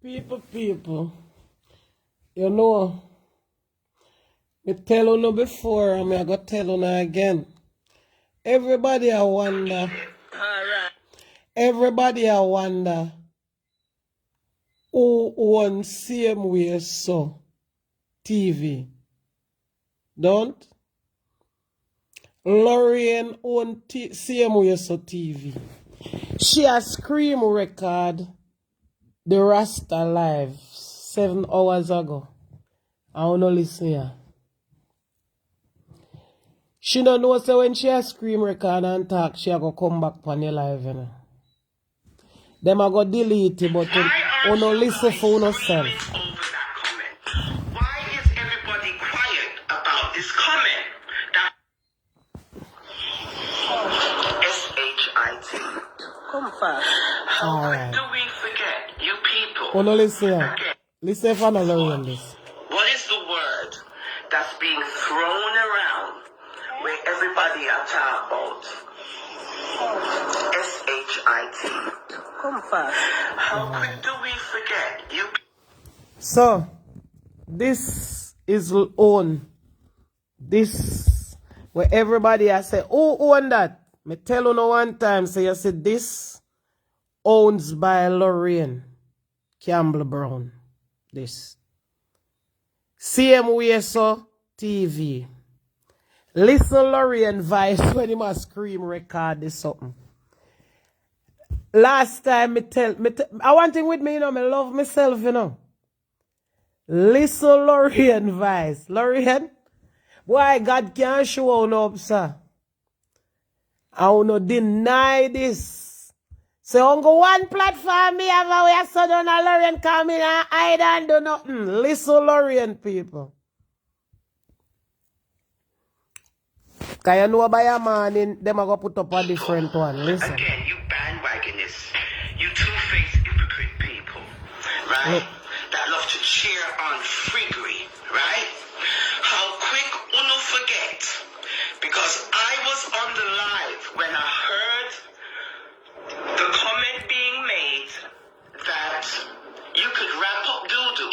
People, you know, me tell you before, and I go tell you again. Everybody I wonder, everybody I wonder who owns same way so TV. Don't? Lorraine own same way so TV. She a scream record the Rasta live 7 hours ago. I wanna listen here. She don't know so when she a scream record and talk, she a go come back on the live, you know. Them a go delete it, but you no listen for yourself. Why is everybody quiet about this comment? S-H-I-T. Come fast. How do we forget, you people? Oh no, listen here. Listen for another on this. What is the word that's being thrown around where everybody are talking about? S-H-I-T. Come fast. How quick do we forget, you people? So, this is own. This, where everybody has said, who own that? Me tell you no one time, so you said this owns by Lorraine Campbell Brown. This. Same way so TV. Listen Lorraine voice when he must scream record this something. Last time I want thing with me, you know, me love myself, you know. Listen Lorraine voice. Lorraine, why God can't show up, sir. I will not deny this. So on go one platform, me have a way so don't Lorraine come in and hide and do nothing. Listen Lorraine people. Cause you know by a man in them are gonna put up a different one. Listen. Again, you bandwagonists, you two-faced hypocrite people, right? Look. That love to cheer on freakery, right? How quick uno forget. Because I was on the live when I heard the comment being made that you could wrap up doo-doo,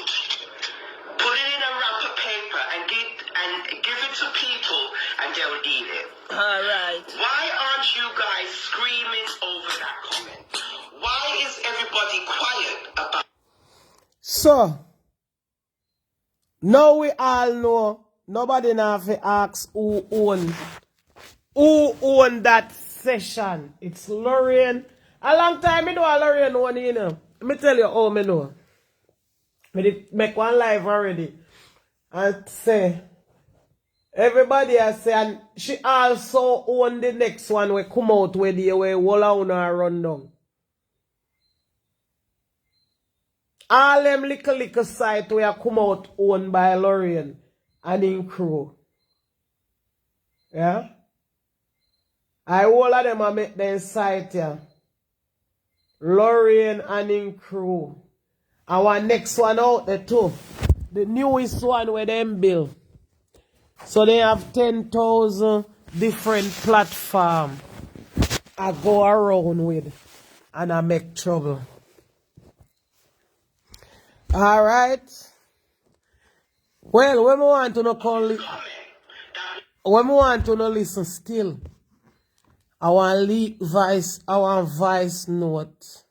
put it in a wrapper paper and give it to people and they'll eat it. All right. Why aren't you guys screaming over that comment? Why is everybody quiet about? So, now we all know nobody now have to ask who own that session. It's Lorraine. A long time I know a Lorraine one, you know. Let me tell you how I know. I did make one live already. And say, everybody has say, and she also own the next one we come out with the way all her run down. All them little site where come out owned by Lorraine and in crew. Yeah? I all of them are make their site here. Lorraine and in crew. Our next one out there too. The newest one where them build. So they have 10,000 different platforms I go around with and I make trouble. Alright. Well, when we want to know when we want to know listen still, I want voice note.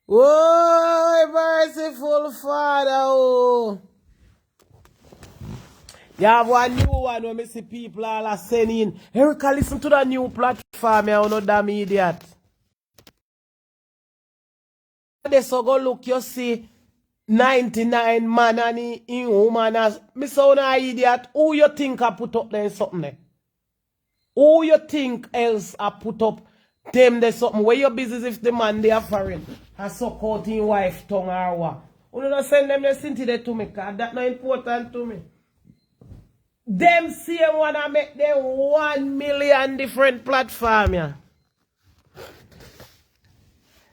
Oh, merciful Father. Oh. You have one new one when me see people all are sending. Erica, listen to the new platform. You know damn idiot. They so go look, you see 99 man and in woman as me so na idiot. Who you think I put up there something there? Who you think else I put up them there something? Where your business if the man they are foreign? I suck out in wife tongue or what? You don't send them the city there to me, cause that's not important to me. Them same wanna make them 1 million different platforms, yeah.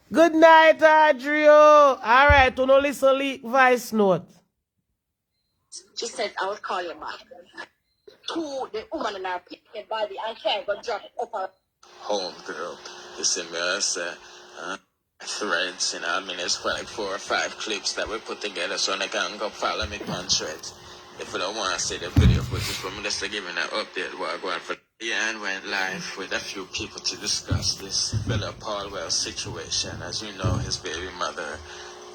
Good night, Adrio. Alright, you know listen voice note. She said I would call you back. To the woman in her picking body and can't go drop it up her. Home girl. You see me, I say, huh? threads, you know, I mean, it's like 4 or 5 clips that we put together so they can go follow me on threads. If you don't want to see the video footage from me, just to give you an update what I go on for. Yeah, and went live with a few people to discuss this Philip Paulwell situation. As you know, his baby mother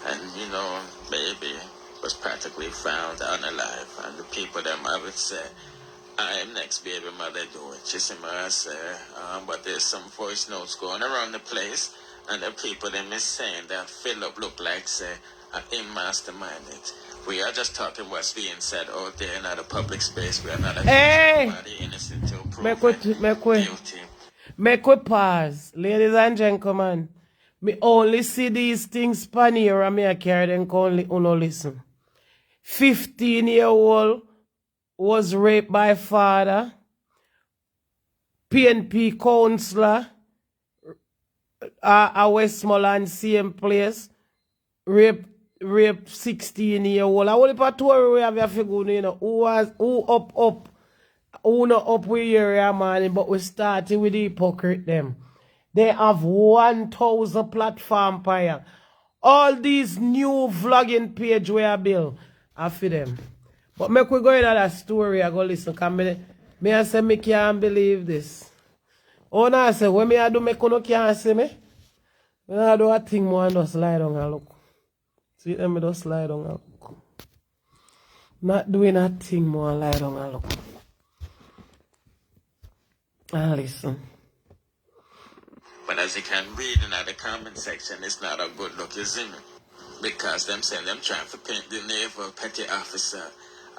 and, you know, baby was practically found unalive. And the people them, I would say, I am next baby mother do it. You see what I say? But there's some voice notes going around the place, and the people them is saying that Philip look like say him mastermind it. We are just talking what's being said out there in the public space. We are not accusing nobody innocent till proven guilty. Make we pause, ladies and gentlemen. Me only see these things pan here and me I carry them only uno listen. 15-year-old was raped by father. PNP counselor a Westmoreland same place. Rape 16-year-old. I only part we have a figure, you know, who not up with area man, but we started with the hypocrite them. They have 1,000 platform fire. All these new vlogging page where I build are for them. But make we go into that story, I go listen. Cause me I say me can't believe this. Oh no, I say when me I do me no can't see me. When I do a thing more and just lie down and look. See them me just lie down and look. Not doing a thing more and lie down and look. And listen. But as you can read in the comment section, it's not a good look, you see me? Because them saying them trying to paint the naval petty officer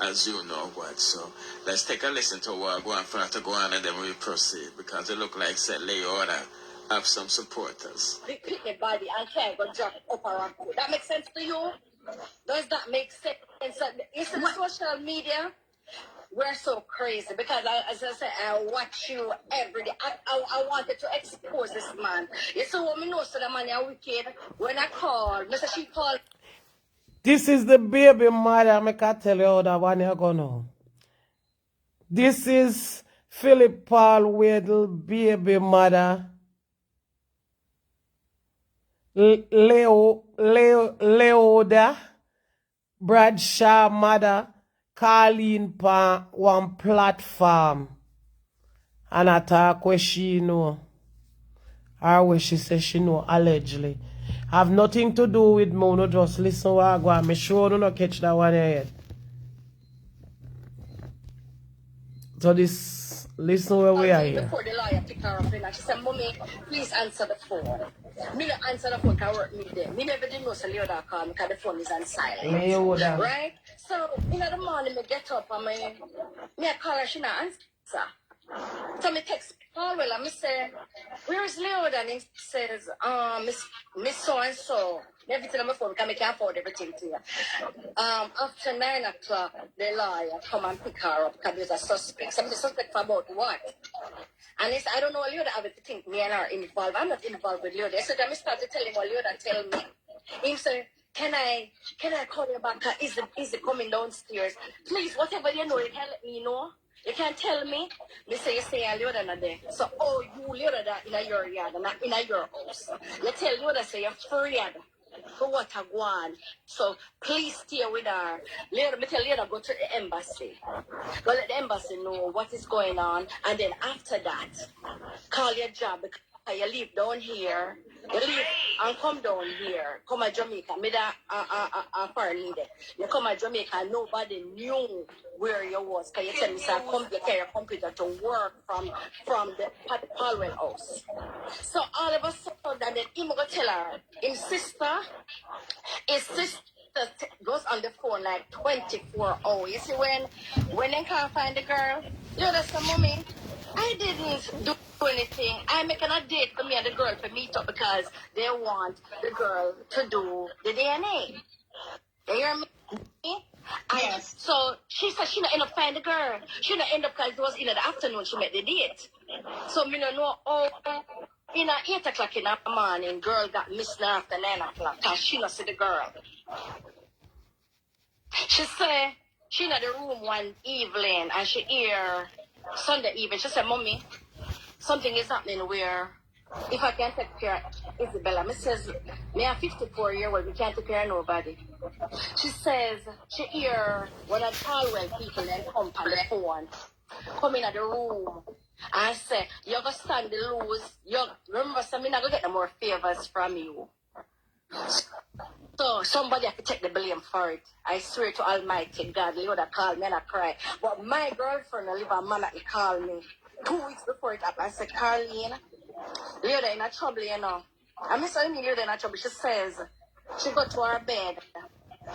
as you know what. So let's take a listen to what I'm going for to go on and then we proceed. Because it look like said Leota have some supporters. They pick the body and can't go drop up around. That makes sense to you? Does that make sense? It's the social media. We're so crazy because, as I said, I watch you every day. I wanted to expose this man. You see what me know, so the man is wicked. When I call, Mr. She called. This is the baby mother. I can tell you how that one you're going to. This is Philip Paulwell baby mother. Leoda Bradshaw mother calling pa one platform and attack where she know or where she says she know allegedly. Have nothing to do with me, no just listen what I go and me sure do not catch that one yet. So this listen where we are here. Before the lawyer pick her up and she said, Mommy, please answer the phone. Me not answer the phone because I work me there. Me never did know so Leoda call me because the phone is on silent. Leoda. Right? So in the morning me get up and me I call her, she not answer. So me text Paulwell and me say, where is Leoda? And he says, Miss so and so. Everything on my phone because I can't afford everything to you. After 9 o'clock, the lawyer come and pick her up because there's a suspect. Some suspect for about what? And I don't know what Leoda have to think me and her involved. I'm not involved with Leoda. So then I started telling him what Leoda tell me. He said, can I call you back? Is it coming downstairs? Please, whatever you know, you can let me know. You can't tell me. Me say you stay in Leoda not there. So, you Leoda in your yard, not in your house. You tell Leoda say you're free for what I want. So please stay with her. Later, me tell Leoda go to the embassy. Go let the embassy know what is going on. And then after that, call your job because you live down here. You live and come down here. Come to Jamaica. Me that foreign leader. You come to Jamaica and nobody knew where you was. Because you tell me, sir, you carry your computer to work from the Paulwell house. So all of a sudden, then him go tell her, his sister goes on the phone like 24 hours. You see when they can't find the girl, you know, some mommy, I didn't do anything. I'm making a date for me and the girl to meet up because they want the girl to do the DNA. You hear me? Yes. So she said she not end up find the girl. She not end up because it was in the afternoon she met the date. So me don't know in 8 o'clock in the morning, girl got missing after 9 o'clock because she not see the girl. She said she in the room one evening and she hear Sunday evening. She said, Mommy, something is happening where if I can take care of Isabella. Me says, me a 54-year-old, me can't take care of nobody. She says, she hear one of Paulwell people then come on the phone, come in at the room, and say, you're going to stand the lose. You remember, so me not going to get no more favors from you. So somebody have to take the blame for it. I swear to Almighty God, Leoda called me and I cry. But my girlfriend, I live a man that he called me 2 weeks before it happened. I said, Carlene, Leoda in a trouble, you know. I miss her Leoda in a trouble. She says she go to her bed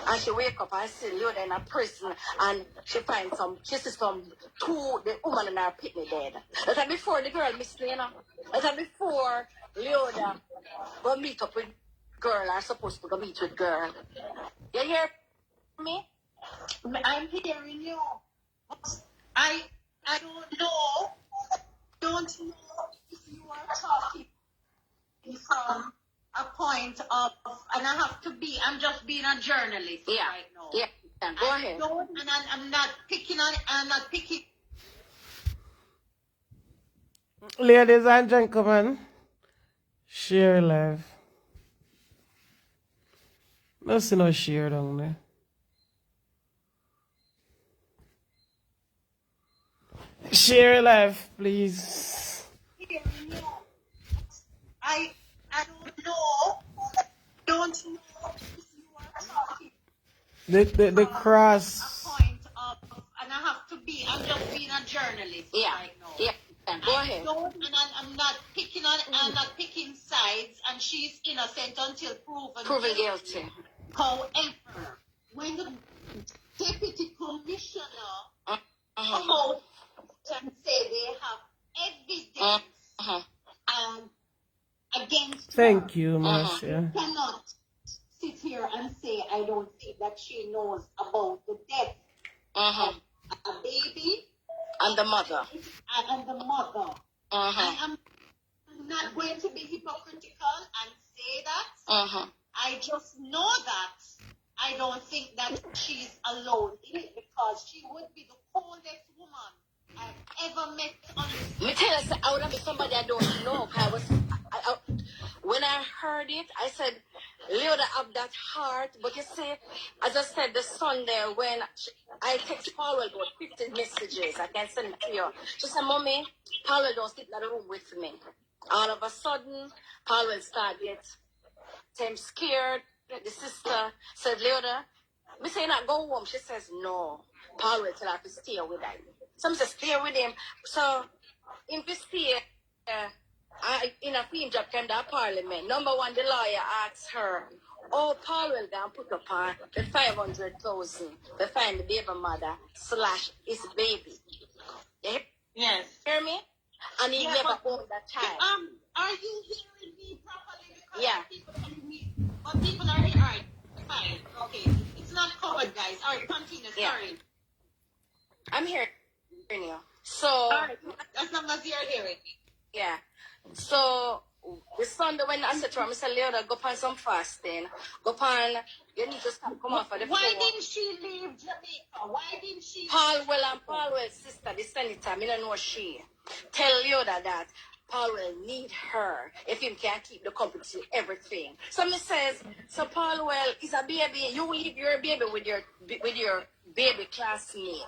and she wake up and see Leoda in a prison and she sees the woman in her pitney dead. That's before the girl missed me, you know. That's before Leoda go meet up with girl are supposed to go meet with girl. You hear me? I'm hearing you. I don't know. Don't know if you are talking from a point of, and I'm just being a journalist right now. Yeah. Go ahead. I'm not picking on, I'm not picking. Ladies and gentlemen, share live. No see no share down there. Share live, please. Hearing you. I don't know if you are talking The cross. a point of, and I'm just being a journalist right now. Yeah. Go ahead. I'm not picking on, I'm not picking sides, and she's innocent until Proven guilty. However, when the deputy commissioner come out and say they have evidence against Thank her, you, Marcia. you cannot sit here and say I don't think that she knows about the death of a baby and the mother. And the mother. I'm not going to be hypocritical and say that. I just know that I don't think that she's alone in it because she would be the coldest woman I've ever met on this. Me tell you, I would have been somebody I don't know. When I heard it, I said, Leoda have that heart. But you see, as I said, the Sunday when I text Paulwell about 50 messages, I can send it to you. She said, Mommy, Paulwell don't sit in the room with me. All of a sudden, Paulwell started getting scared. The sister said, Leoda, me say not go home. She says, no. Paulwell tell her to stay with him. Some say stay with him. So, in to stay, in a queen job came to Parliament. Number one, the lawyer asked her, oh, Paulwell gonna put up on the 500,000 to find the baby mother / his baby. Yes. Hear me? And he never owned that child. Are you hearing me properly? Because Yeah. People are here. All right. Fine. Okay. It's not covered, guys. All right. Continue. Yeah. Sorry. I'm hearing you. So. All right. As long as you're hearing me. Yeah. So, the Sunday when I said to her, I said, Leoda, go on some fasting. Go on, you need to stop, come off of the floor. Why didn't she leave Jamaica? Why didn't she? Paulwell and Paulwell's sister, the senator, I don't know she. Tell Leoda that Paulwell need her if him can't keep the company to everything. So me says, so Paulwell is a baby. You will leave your baby with your baby classmate.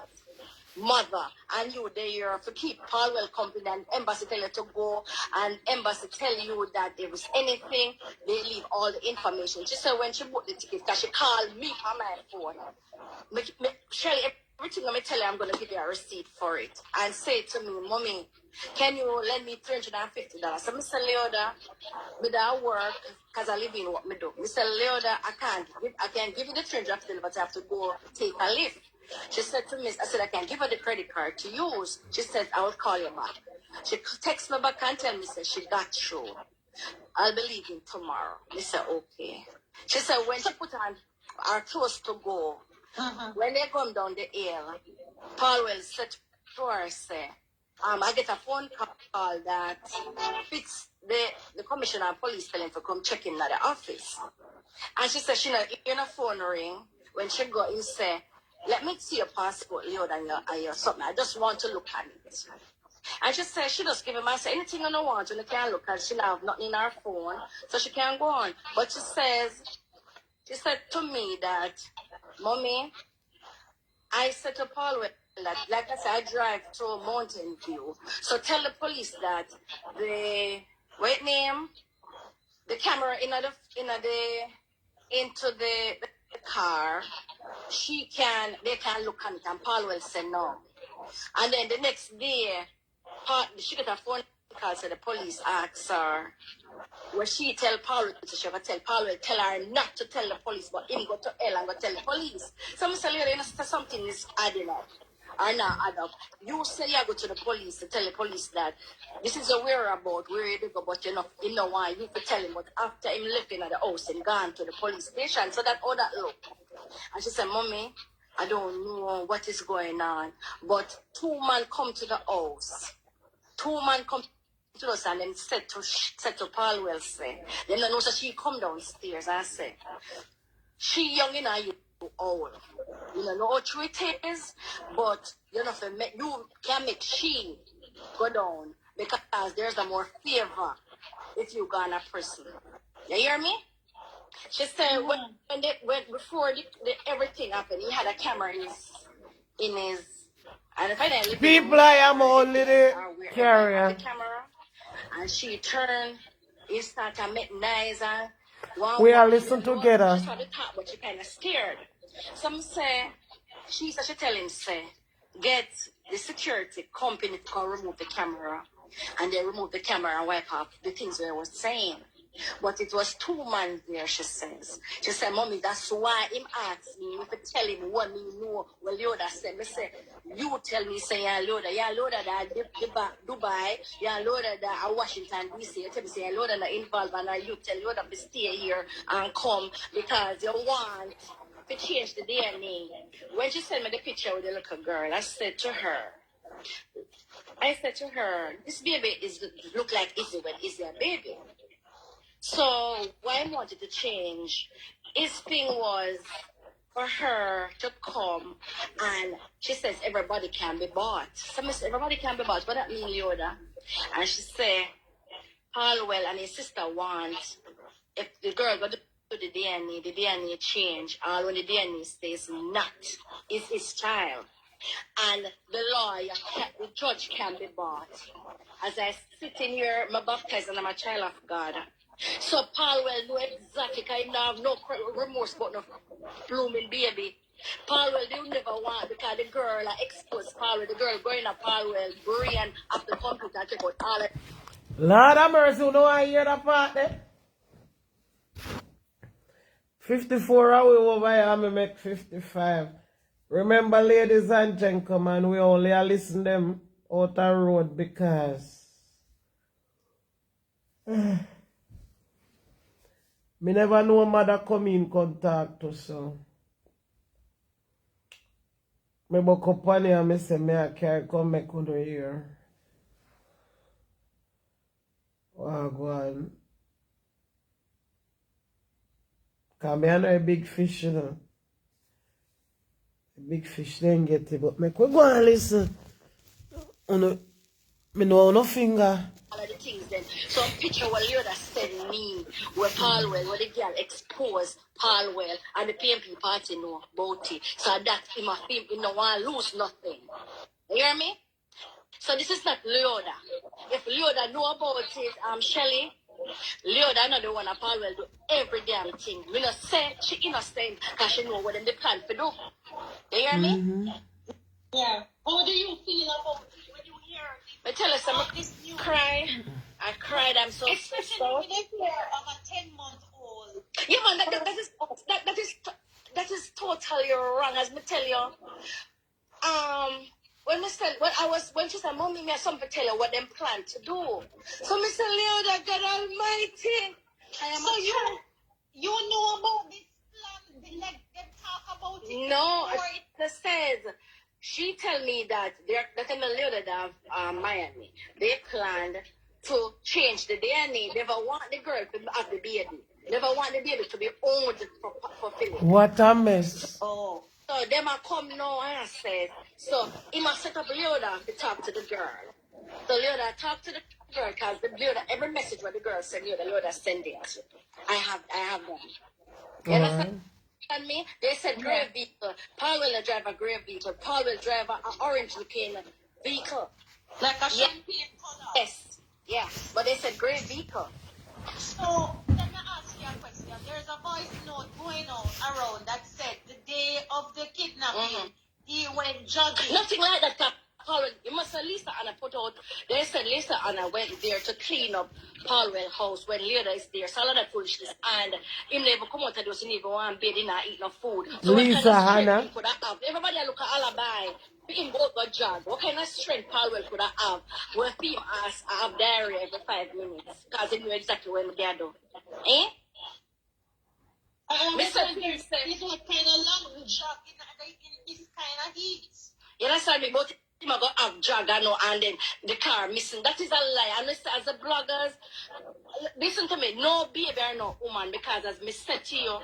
Mother, and you there to keep Paulwell company, and embassy tell you to go, and embassy tell you that there was anything, they leave all the information. She said when she booked the ticket, because she called me on my phone. Shelly, everything I'm tell you, I'm going to give you a receipt for it. And say to me, Mommy, can you lend me $350? So Mr. Leoda, with that work, because I live in what me do. Mr. Leoda, I can't give you the $350, but I have to go take a lift. She said to me, I said, I can give her the credit card to use. She said, I will call you back. She texted me back and tell me, said, she got through. I'll be leaving tomorrow. I said, okay. She said, when she put on our clothes to go, when they come down the aisle, Paulwell said to her, say, I get a phone call that fits the commissioner of police telling to come check in at the office. And she said, she not in a phone ring. When she go in, say, let me see your passport, Leoda, and your something. I just want to look at it. And she said she just give him answer anything I don't want, and you can't look because she don't have nothing in her phone, so she can't go on. But she said to me that, Mommy, I said to Paul that, like I said, I drive through Mountain View. So tell the police that the camera into the car, they can look on it, and Paul will say no. And then the next day, she got a phone call, so the police asked her, where she tell Paul to she tell Paul will tell her not to tell the police, but him go to hell and go tell the police. Some say you know something is adding up or not add up. You say you go to the police to tell the police that this is a whereabout, where you go, but you know why you could tell him, but after him living at the house and gone to the police station. So that all that look. And she said, Mommy, I don't know what is going on, but 2 men come to the house. 2 men come to us and then said to Paulwell, say, then I know so she come downstairs and say, she young in you old. You don't know how true it is, but you can make she go down because there's a more favor if you go in a prison. You hear me? She said before everything happened, he had a camera in his and finally People I am only the carrier. The camera, and she turned, he started to make noise and we are listening together. She started to talk, but she kind of scared. Some say she tell him say get the security company to come remove the camera, and they remove the camera and wipe off the things they were saying. But it was 2 men there, she says. She said, Mommy, that's why him asked me if I tell him what me know. Well, Yoda said, me say, you tell me, say, yeah, Loda that Dubai, yeah, Loda that Washington, DC. You tell me, say, yeah, Loda that involved, and you tell Loda to stay here and come because you want to change the DNA. When she sent me the picture with the little girl, I said to her, this baby look like Izzy when Izzy a baby. So why I wanted to change, his thing was for her to come, and she says everybody can be bought. So I said, everybody can be bought. What that mean, Yoda? And she said, Paulwell and his sister want, if the girl go to the DNA change, all when the DNA stays not, is his child. And the judge can be bought. As I sit in here, my baptized and I'm a child of God. So Paulwell knew exactly, because he have no remorse about no blooming baby. Paulwell, they never want, because the girl exposed Paulwell, the girl going to Paulwell, brain of the computer and check out all it. Lord have mercy, you know I hear that part there? 54 away over here, I make 55. Remember, ladies and gentlemen, we only listen them out the road because me never know mother come in contact to so. Me book up on here and me say me I carry come make on here. Wow, go on. Cause me I know a big fish, you know. A big fish then get it, but me go and listen. Me know no finger. All of the things then. Some picture what Yoda sent me where Paulwell, where the girl exposed Paulwell and the PMP party know about it. So that him no want to lose nothing. You hear me? So this is not Leoda. If Leoda know about it, Shelly, Leoda not the one that Paulwell do every damn thing. We not say she innocent because she know what them they plan to do. You hear me? Yeah. How do you feel about it when you hear I tell us, I cry. I cried. I'm so especially with a fear of a 10-month-old. Yeah, man, that is totally wrong. As me tell you, when she said, Mommy, me have something to tell you what them plan to do. So me say, Lord God Almighty, So you know about this plan? Like them talk about it? No, it says. She tell me that that in the Leoda of Miami, they planned to change the DNA. They never want the girl to have the baby. They never want the baby to be owned for Philip. What a mess. Oh. So them a come now and I said, so he must set up Leoda to talk to the girl. So Leoda, talk to the girl, because the Leoda, every message what the girl send Leoda sending us. I have them. You understand me? They said grey vehicle. Paul will drive a grey vehicle. Paul will drive an orange looking vehicle. Like a champagne color. Yes. Yeah. But they said grey vehicle. So let me ask you a question. There's a voice note going on around that said the day of the kidnapping, he went jogging. Nothing like that. You must have Lisa Anna put out. They said Lisa Anna went there to clean up Paulwell house when Leoda is there. So all of that foolishness. And him never come out and do not even want bed, not eat no food. So Lisa what kind of Hannah. strength could I have? Everybody look at alibi. Him go jog. What kind of strength Paulwell could I have? Where people ask, I have diarrhea every 5 minutes. Because they know exactly what I'm do. Eh? Mr. Pierce said it's like kind of long jog in this kind of heat. You understand me? But him I go have drag and then the car missing. That is a lie. And as the bloggers, listen to me. No baby or no woman, because as me said to you,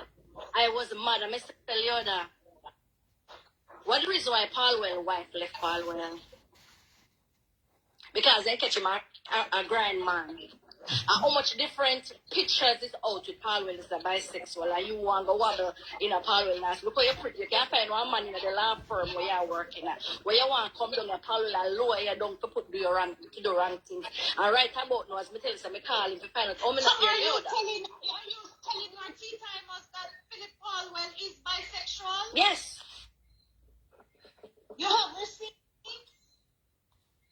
I was mad. I said to Leoda, what the reason why Paulwell wife left Paulwell? Because they catch him a grand man. How much different pictures is out with Paulwell is a bisexual, and you want to go wobble in a Paulwell house because you're pretty. You can't find one man in the law firm where you're working at, where you want to come down to Paulwell and lower you down to put the wrong things. And right about now, as me tell you, so me call him to find out how many so are you telling our tea timers that Philip Paulwell is bisexual? Yes. You have received?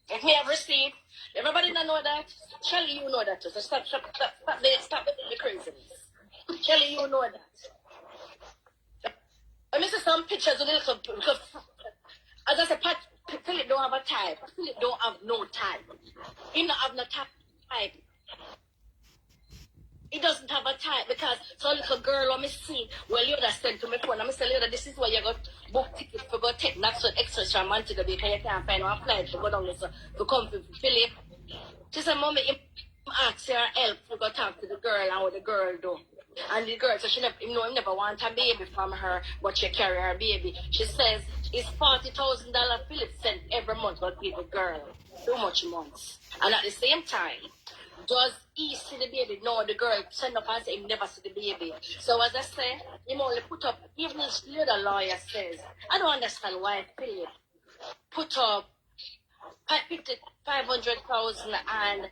If me have received, everybody don't know that. Shelly, you know that too. So stop the craziness. Shelly, you know that. I miss some pictures of the little, as I said, Philip don't have a type. Philip don't have no type. He don't have no type. He doesn't have a type because some little girl on me see, well, you just sent to me phone. I'm saying, Leoda, this is why you got book tickets for go take Knoxford extra month to go because you can't find one flight to go down there to come to Philip. She said, Mommy, he asked her help to go talk to the girl and what the girl do. And the girl, so she never, never want a baby from her, but she carry her baby. She says, it's $40,000 Philip sent every month to give the girl. Too much months. And at the same time, does he see the baby? No, the girl send up and say he never see the baby. So as I say, he only put up, even the other lawyer says, I don't understand why Philip put up 500,000 and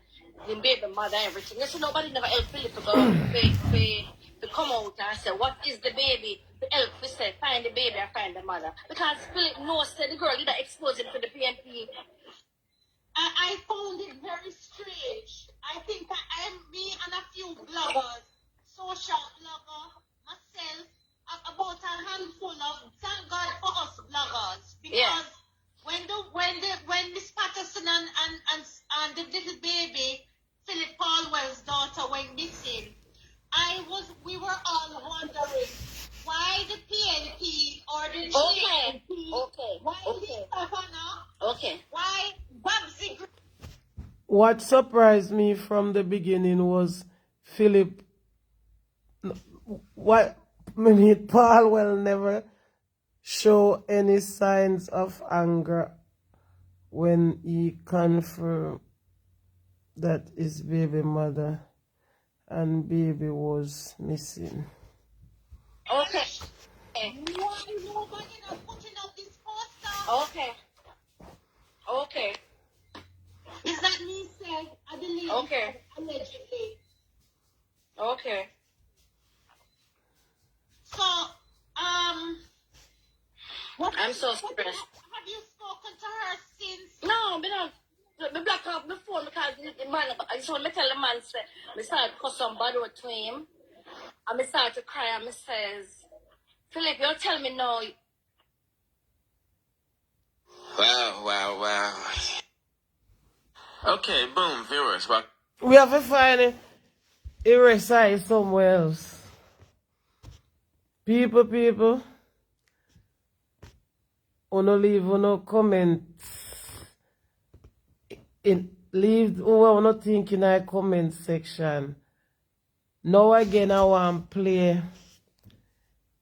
the baby mother everything. You see, nobody never helped Philip to go to come out and say, what is the baby? To help we say, find the baby and find the mother. Because Philip knows that the girl did expose him to the PNP. I found it very strange. I think me and a few bloggers, social blogger, myself, about a handful of, thank God for us bloggers, because when Miss Patterson and the little baby, Philip Paulwell's daughter, went missing, we were all wondering why the PNP or the GNP, why Lisa Hannah, why Babsy. What surprised me from the beginning was Philip. Paulwell never show any signs of anger when he confirmed that his baby mother and baby was missing. Okay. Why nobody not putting up this poster? Okay. Is that me said? I believe. Okay. Allegedly. Okay. So, I'm so stressed. Have you spoken to her since? No, me not. Me block off the phone because the man, I just want to tell the man, say, me start to cuss somebody to him. And me start to cry and me says, Philip, you tell me now. Wow. Okay, boom, viewers. Well, We have to find Risa somewhere else. People, wanna leave no comments. Leave who wanna think in our comment section. Now again I want to play.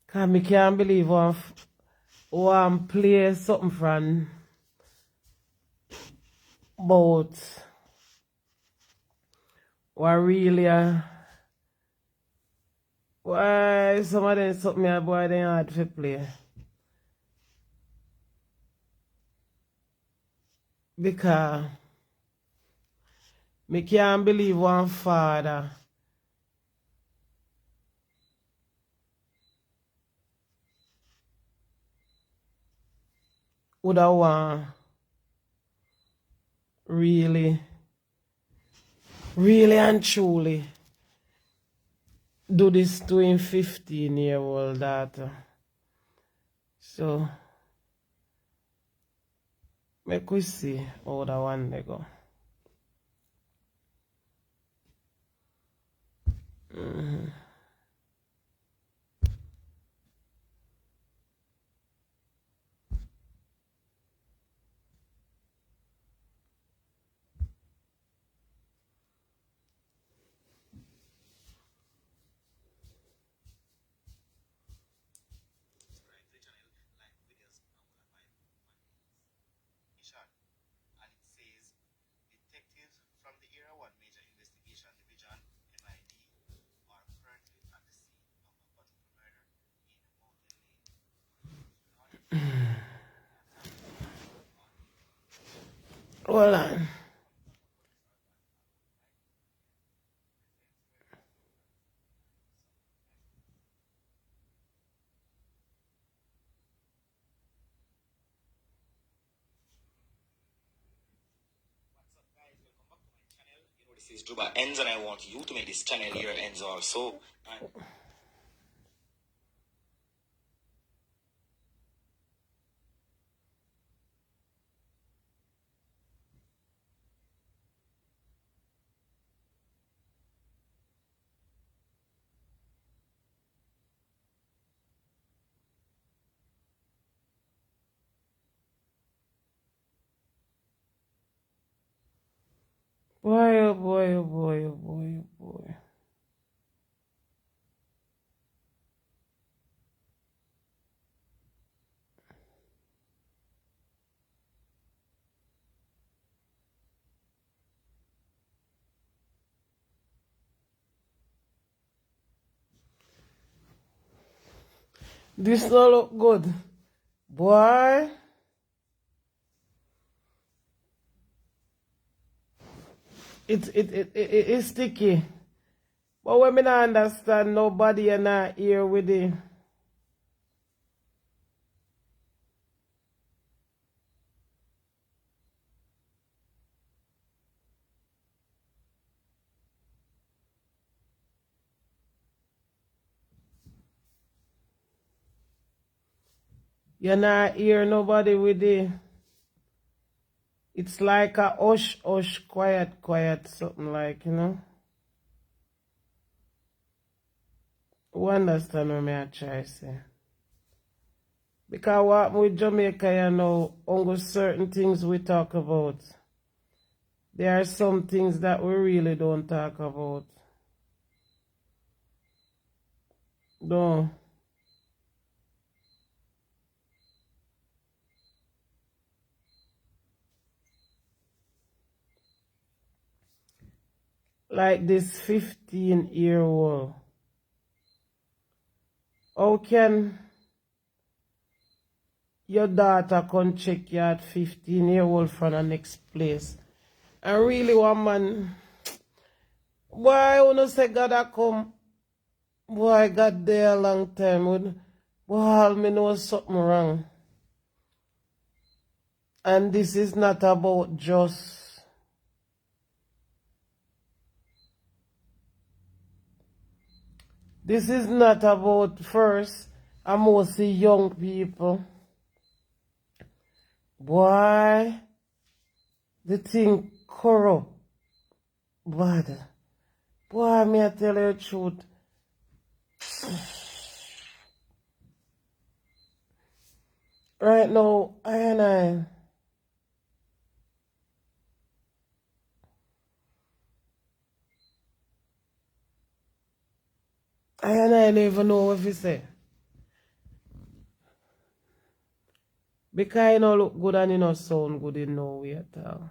Cause I can't believe I want to play something from about what really why some of them something a boy they hard to play. Because me can't believe one father would have want really and truly do this to him 15-year-old daughter. So make we see how that one they go. And it says detectives from the Area 1 Major Investigation Division, MID, are currently at the scene of a bottle murder in Mountain Lane. Hold on. What's up, guys? Welcome back to my channel. You know, this is Juba Ends, and I want you to make this channel your ends also. And Boy, oh boy, oh boy, oh boy, oh boy. This don't look good. Boy. It's sticky. But when me not understand, nobody are not here with it. You're not here, nobody with it. It's like a hush, hush, quiet, quiet, something like, you know. You understand what me I try to say? Because what with Jamaica, you know, only certain things we talk about. There are some things that we really don't talk about. No. Like this 15-year-old. How can your daughter come check you at 15-year-old from the next place? And really one man, boy, when you say God a come, boy, God there a long time. Boy, all me know something wrong. And this is not about just this is not about first and mostly young people. Boy, the thing corrupt. Bad. Boy, me I tell you the truth. Right now, I don't even know what to say. Because it don't look good and it don't sound good in no way at all.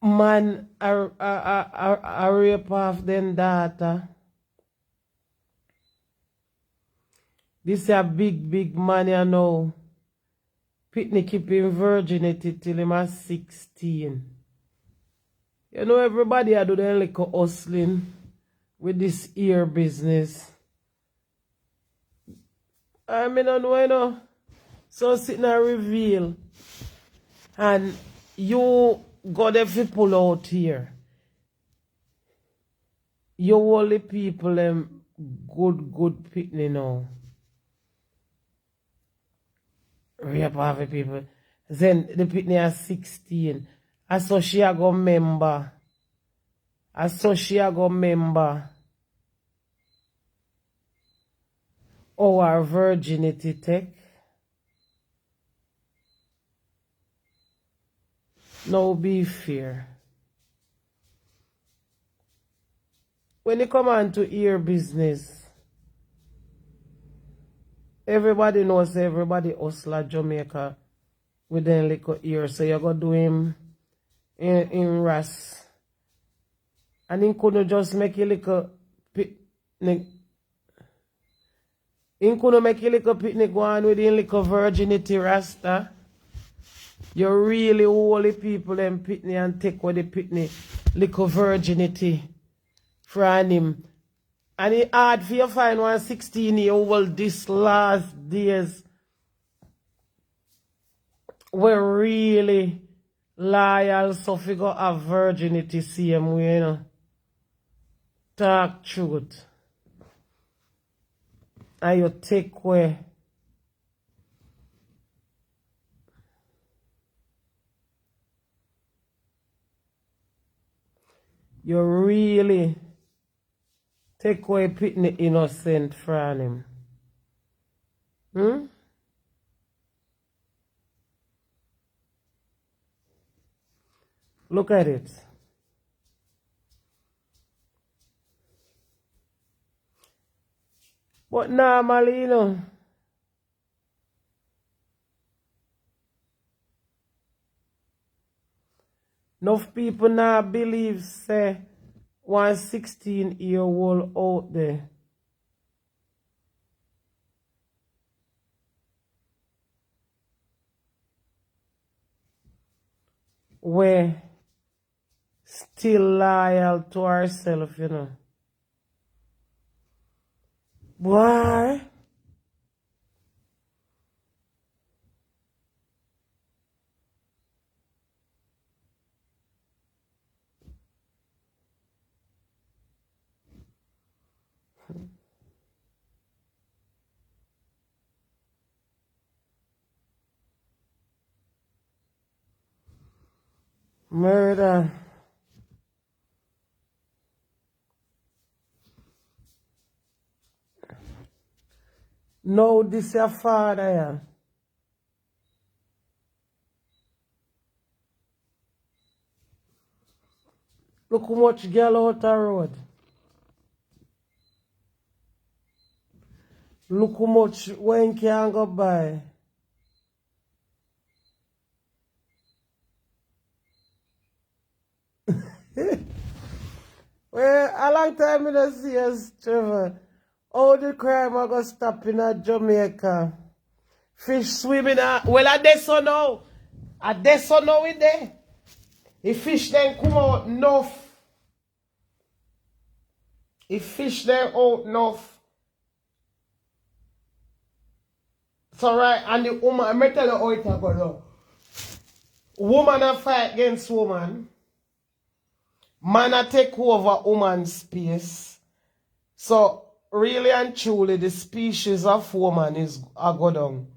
Man a rape off them daughter. This a big man you know. Pitney keep him virginity till him a 16. You know everybody a do their little hustling with this ear business. I mean don't know, you know. So sitting and reveal. And you got if you pull out here. You only people them good pitney now. Rape half the people. Then the pitney are 16. And so she a go member. And so she a go member. Our virginity take. No be fair. When you come on to ear business, everybody knows everybody hustler Jamaica with them little ear. So you go do him in Ras. And he couldn't just make a little picnic. He couldn't make a little picnic go on with him little virginity rasta. You really holy people them pitney and take away the pitney little virginity from him. And it hard for you find one 16-year-old this last days we're really loyal so figure a virginity same way, you know. Talk truth. And you take away. You really take away pitney innocent from him. Look at it. But normally, you know, enough people now believe, say, one 16-year-old out there. We're still loyal to ourselves, you know. Why? Murder. No, this your father, yeah. Look how much girl out the road. Look how much when can go by. Well, a long time I don't see us, Trevor. How the crime are going to stop in Jamaica? Fish swimming, well, I dey so now. I dey so now in there. The fish then come out enough. The fish then out enough. So right, and the woman, I'm tell you how it go now. Woman a fight against woman. Man a take over woman's space. So really and truly the species of woman is a go down.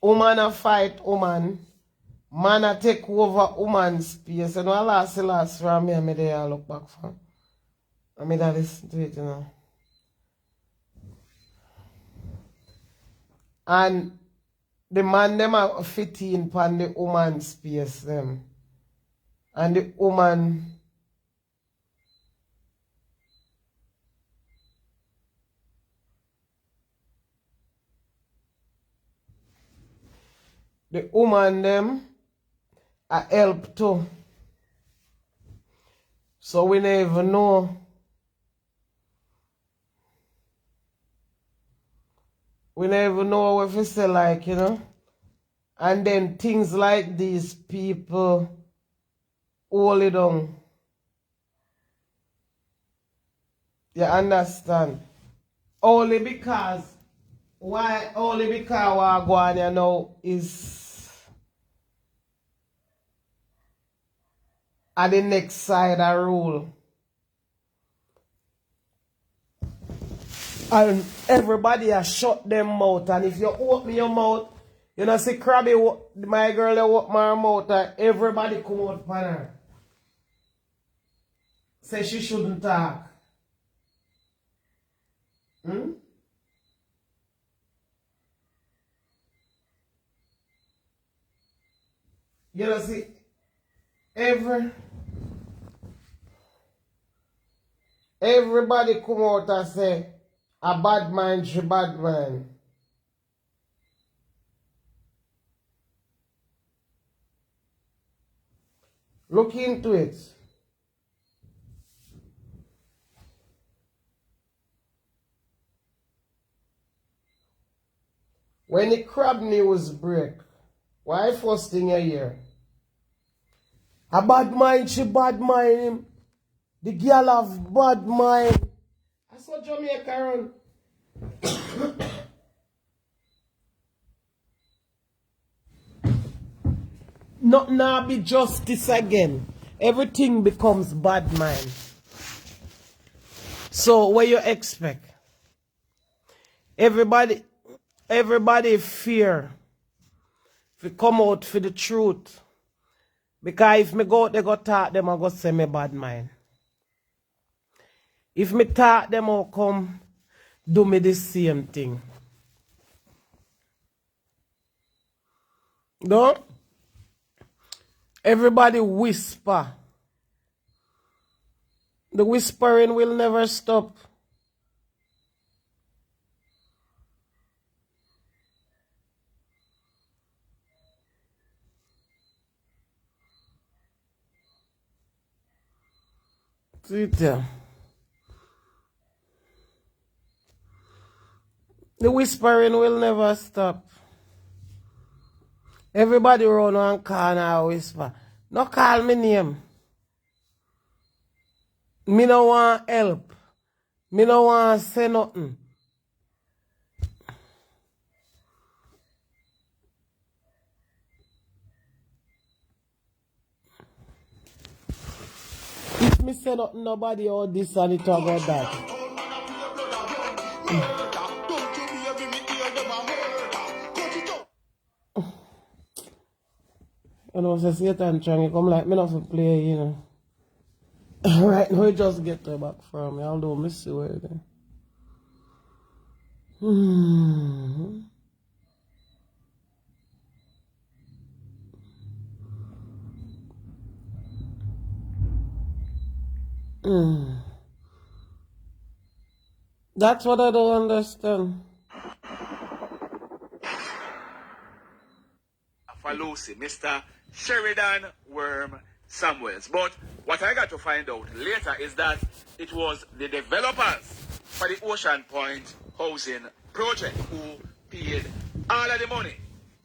Woman a fight woman. Man a take over woman's space. You know, last from me, I there look back from. I mean that listen to it, you know. And the man them are fit in upon the woman's space them. And the woman the woman them a help too. So we never know. We never know if it's like, you know. And then things like these people hold it on. You understand? Only because what I go on here now is at the next side of rule. And everybody has shut them mouth. And if you open your mouth, you know, see Krabby, my girl, they open her mouth, and everybody come out upon her. Say she shouldn't talk. Hmm? You know, see, everybody come out and say, a bad man, she bad man. Look into it. When the crab news break, why first thing you hear? A bad mind, she bad mind him. The girl have bad mind. That's what Jamaica run. Not now be justice again. Everything becomes bad mind. So what you expect? Everybody fear if come out for the truth. Because if me go out, they go talk them, I go say me bad mind. If me talk them, I'll come do me the same thing. No? Everybody whisper. The whispering will never stop. See it there. The whispering will never stop. Everybody run one corner and whisper. No call me name. Me no want help. Me no want say nothing. If me say nothing, nobody all this and it about that. You know, say Satan trying to come like me not to play, you know. Right now, we just get her back from me. Although I see where then. That's what I don't understand. For Lucy, Mr. Sheridan Worm Samuels. But what I got to find out later is that it was the developers for the Ocean Point housing project who paid all of the money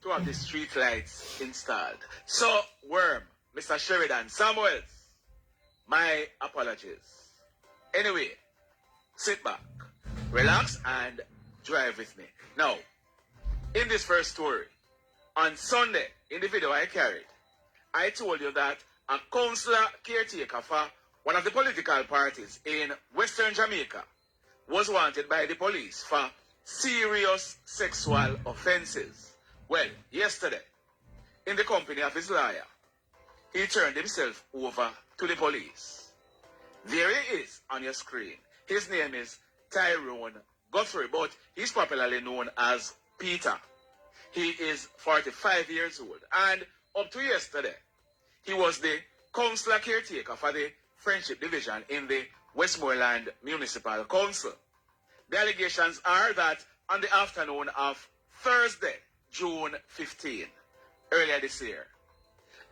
to have the street lights installed. So, Worm, Mr. Sheridan Samuels, my apologies. Anyway, sit back, relax, and drive with me. Now, in this first story, on Sunday, in the video I carried, I told you that a councillor caretaker for one of the political parties in Western Jamaica was wanted by the police for serious sexual offenses. Well, yesterday, in the company of his lawyer, he turned himself over to the police. There he is on your screen. His name is Tyrone Guthrie, but he's popularly known as Peter. He is 45 years old, and up to yesterday, he was the councillor caretaker for the Friendship Division in the Westmoreland Municipal Council. The allegations are that on the afternoon of Thursday, June 15, earlier this year.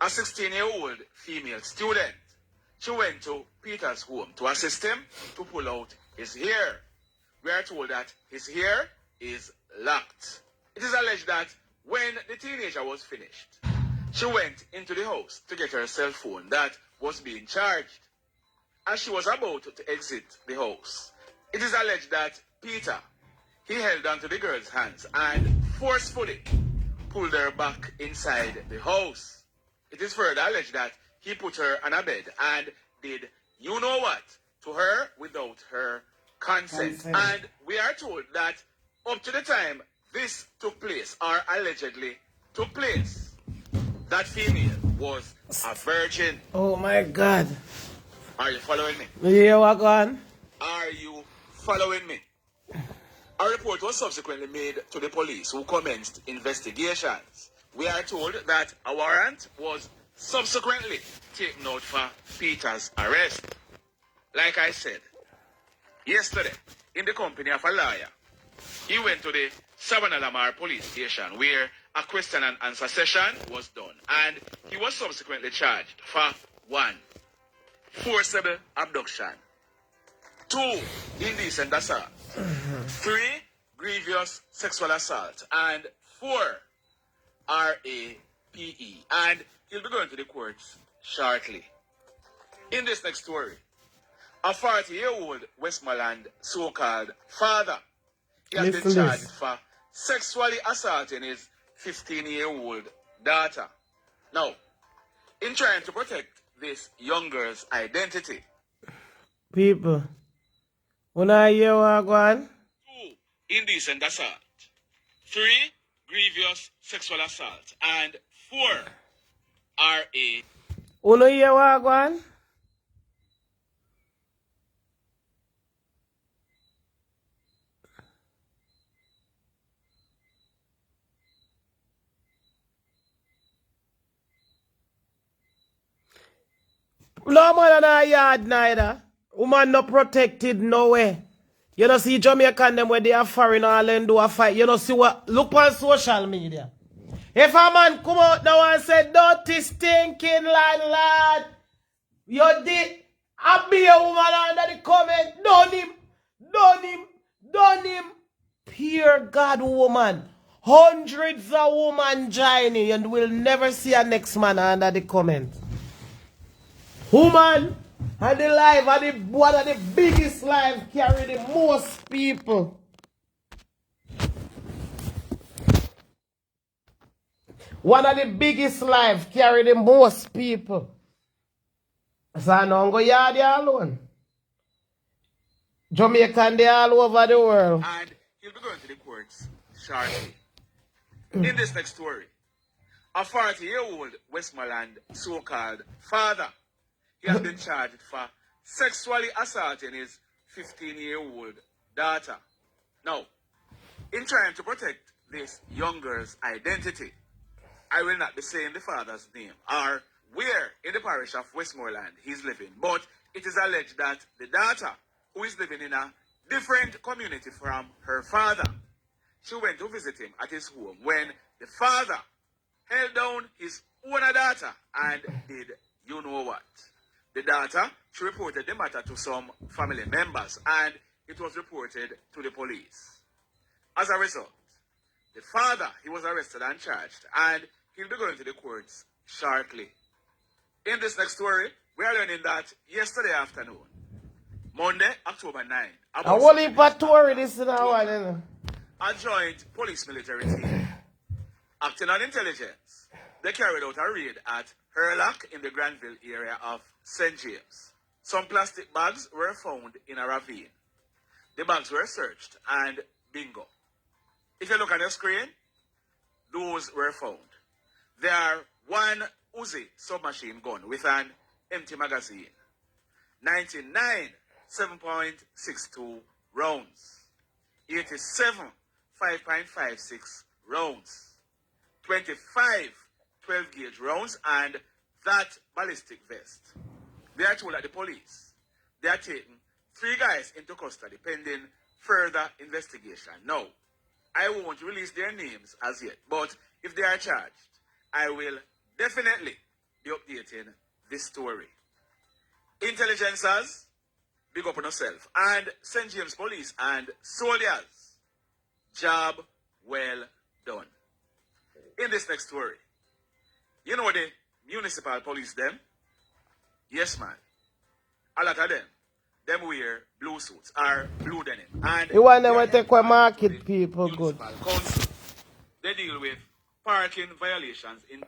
A 16-year-old female student. She went to Peter's home to assist him to pull out his hair. We are told that his hair is locked. It is alleged that when the teenager was finished, she went into the house to get her cell phone that was being charged. As she was about to exit the house, it is alleged that Peter, he held onto the girl's hands and forcefully pulled her back inside the house. It is further alleged that he put her on a bed and did you know what to her without her consent. And we are told that up to the time this took place, or allegedly took place, that female was a virgin. Oh my God. Are you following me? Yeah, what on? Are you following me? A report was subsequently made to the police, who commenced investigations. We are told that a warrant was subsequently taken out for Peter's arrest. Like I said, yesterday, in the company of a lawyer, he went to the Savannah police station where a question and answer session was done, and he was subsequently charged for 1, forcible abduction, 2, indecent assault, 3, grievous sexual assault, and 4, RAPE. And he'll be going to the courts shortly. In this next story, a 40-year-old Westmoreland so-called father, he has been charged for sexually assaulting his 15-year-old daughter. Now, in trying to protect this young girl's identity, people, when I hear what go on? 2, indecent assault, 3, grievous sexual assault, and 4, RA. When I hear what go on? No man in a yard neither. Woman not protected no way. You know see Jamaican them where they are foreign all and do a fight. You know see what look on social media. If a man come out now and say dirty stinking landlord, you did I be a woman under the comment, done him. Pure God woman. Hundreds of women joining and we'll never see a next man under the comment. Woman and the life and the one of the biggest life carry the most people. One of the biggest life carry the most people. So I don't go yard there alone. Jamaican they all over the world. And he'll be going to the courts shortly. In this next story, a 40-year-old Westmoreland so-called father, he has been charged for sexually assaulting his 15-year-old daughter. Now, in trying to protect this young girl's identity, I will not be saying the father's name or where in the parish of Westmoreland he's living, but it is alleged that the daughter, who is living in a different community from her father, she went to visit him at his home when the father held down his own daughter and did you know what. The daughter, she reported the matter to some family members and it was reported to the police. As a result, the father, he was arrested and charged and he'll be going to the courts shortly. In this next story, we are learning that yesterday afternoon, Monday, October 9, I will leave a tour this in our a joint police military team, acting on intelligence, they carried out a raid at Hurlock in the Granville area of St. James. Some plastic bags were found in a ravine. The bags were searched and bingo. If you look at the screen, those were found. There are 1 Uzi submachine gun with an empty magazine, 99 7.62 rounds, 87 5.56 rounds, 25 12-gauge rounds, and that ballistic vest. They are told that the police, they are taking 3 guys into custody pending further investigation. Now, I won't release their names as yet, but if they are charged I will definitely be updating this story. Intelligencers, big up on yourself. And St. James Police and soldiers, job well done. In this next story, you know the municipal police them? Yes, man. A lot of them wear blue suits or blue denim. And You want them they to are take away employed to market the people good. municipal council. They deal with parking violations in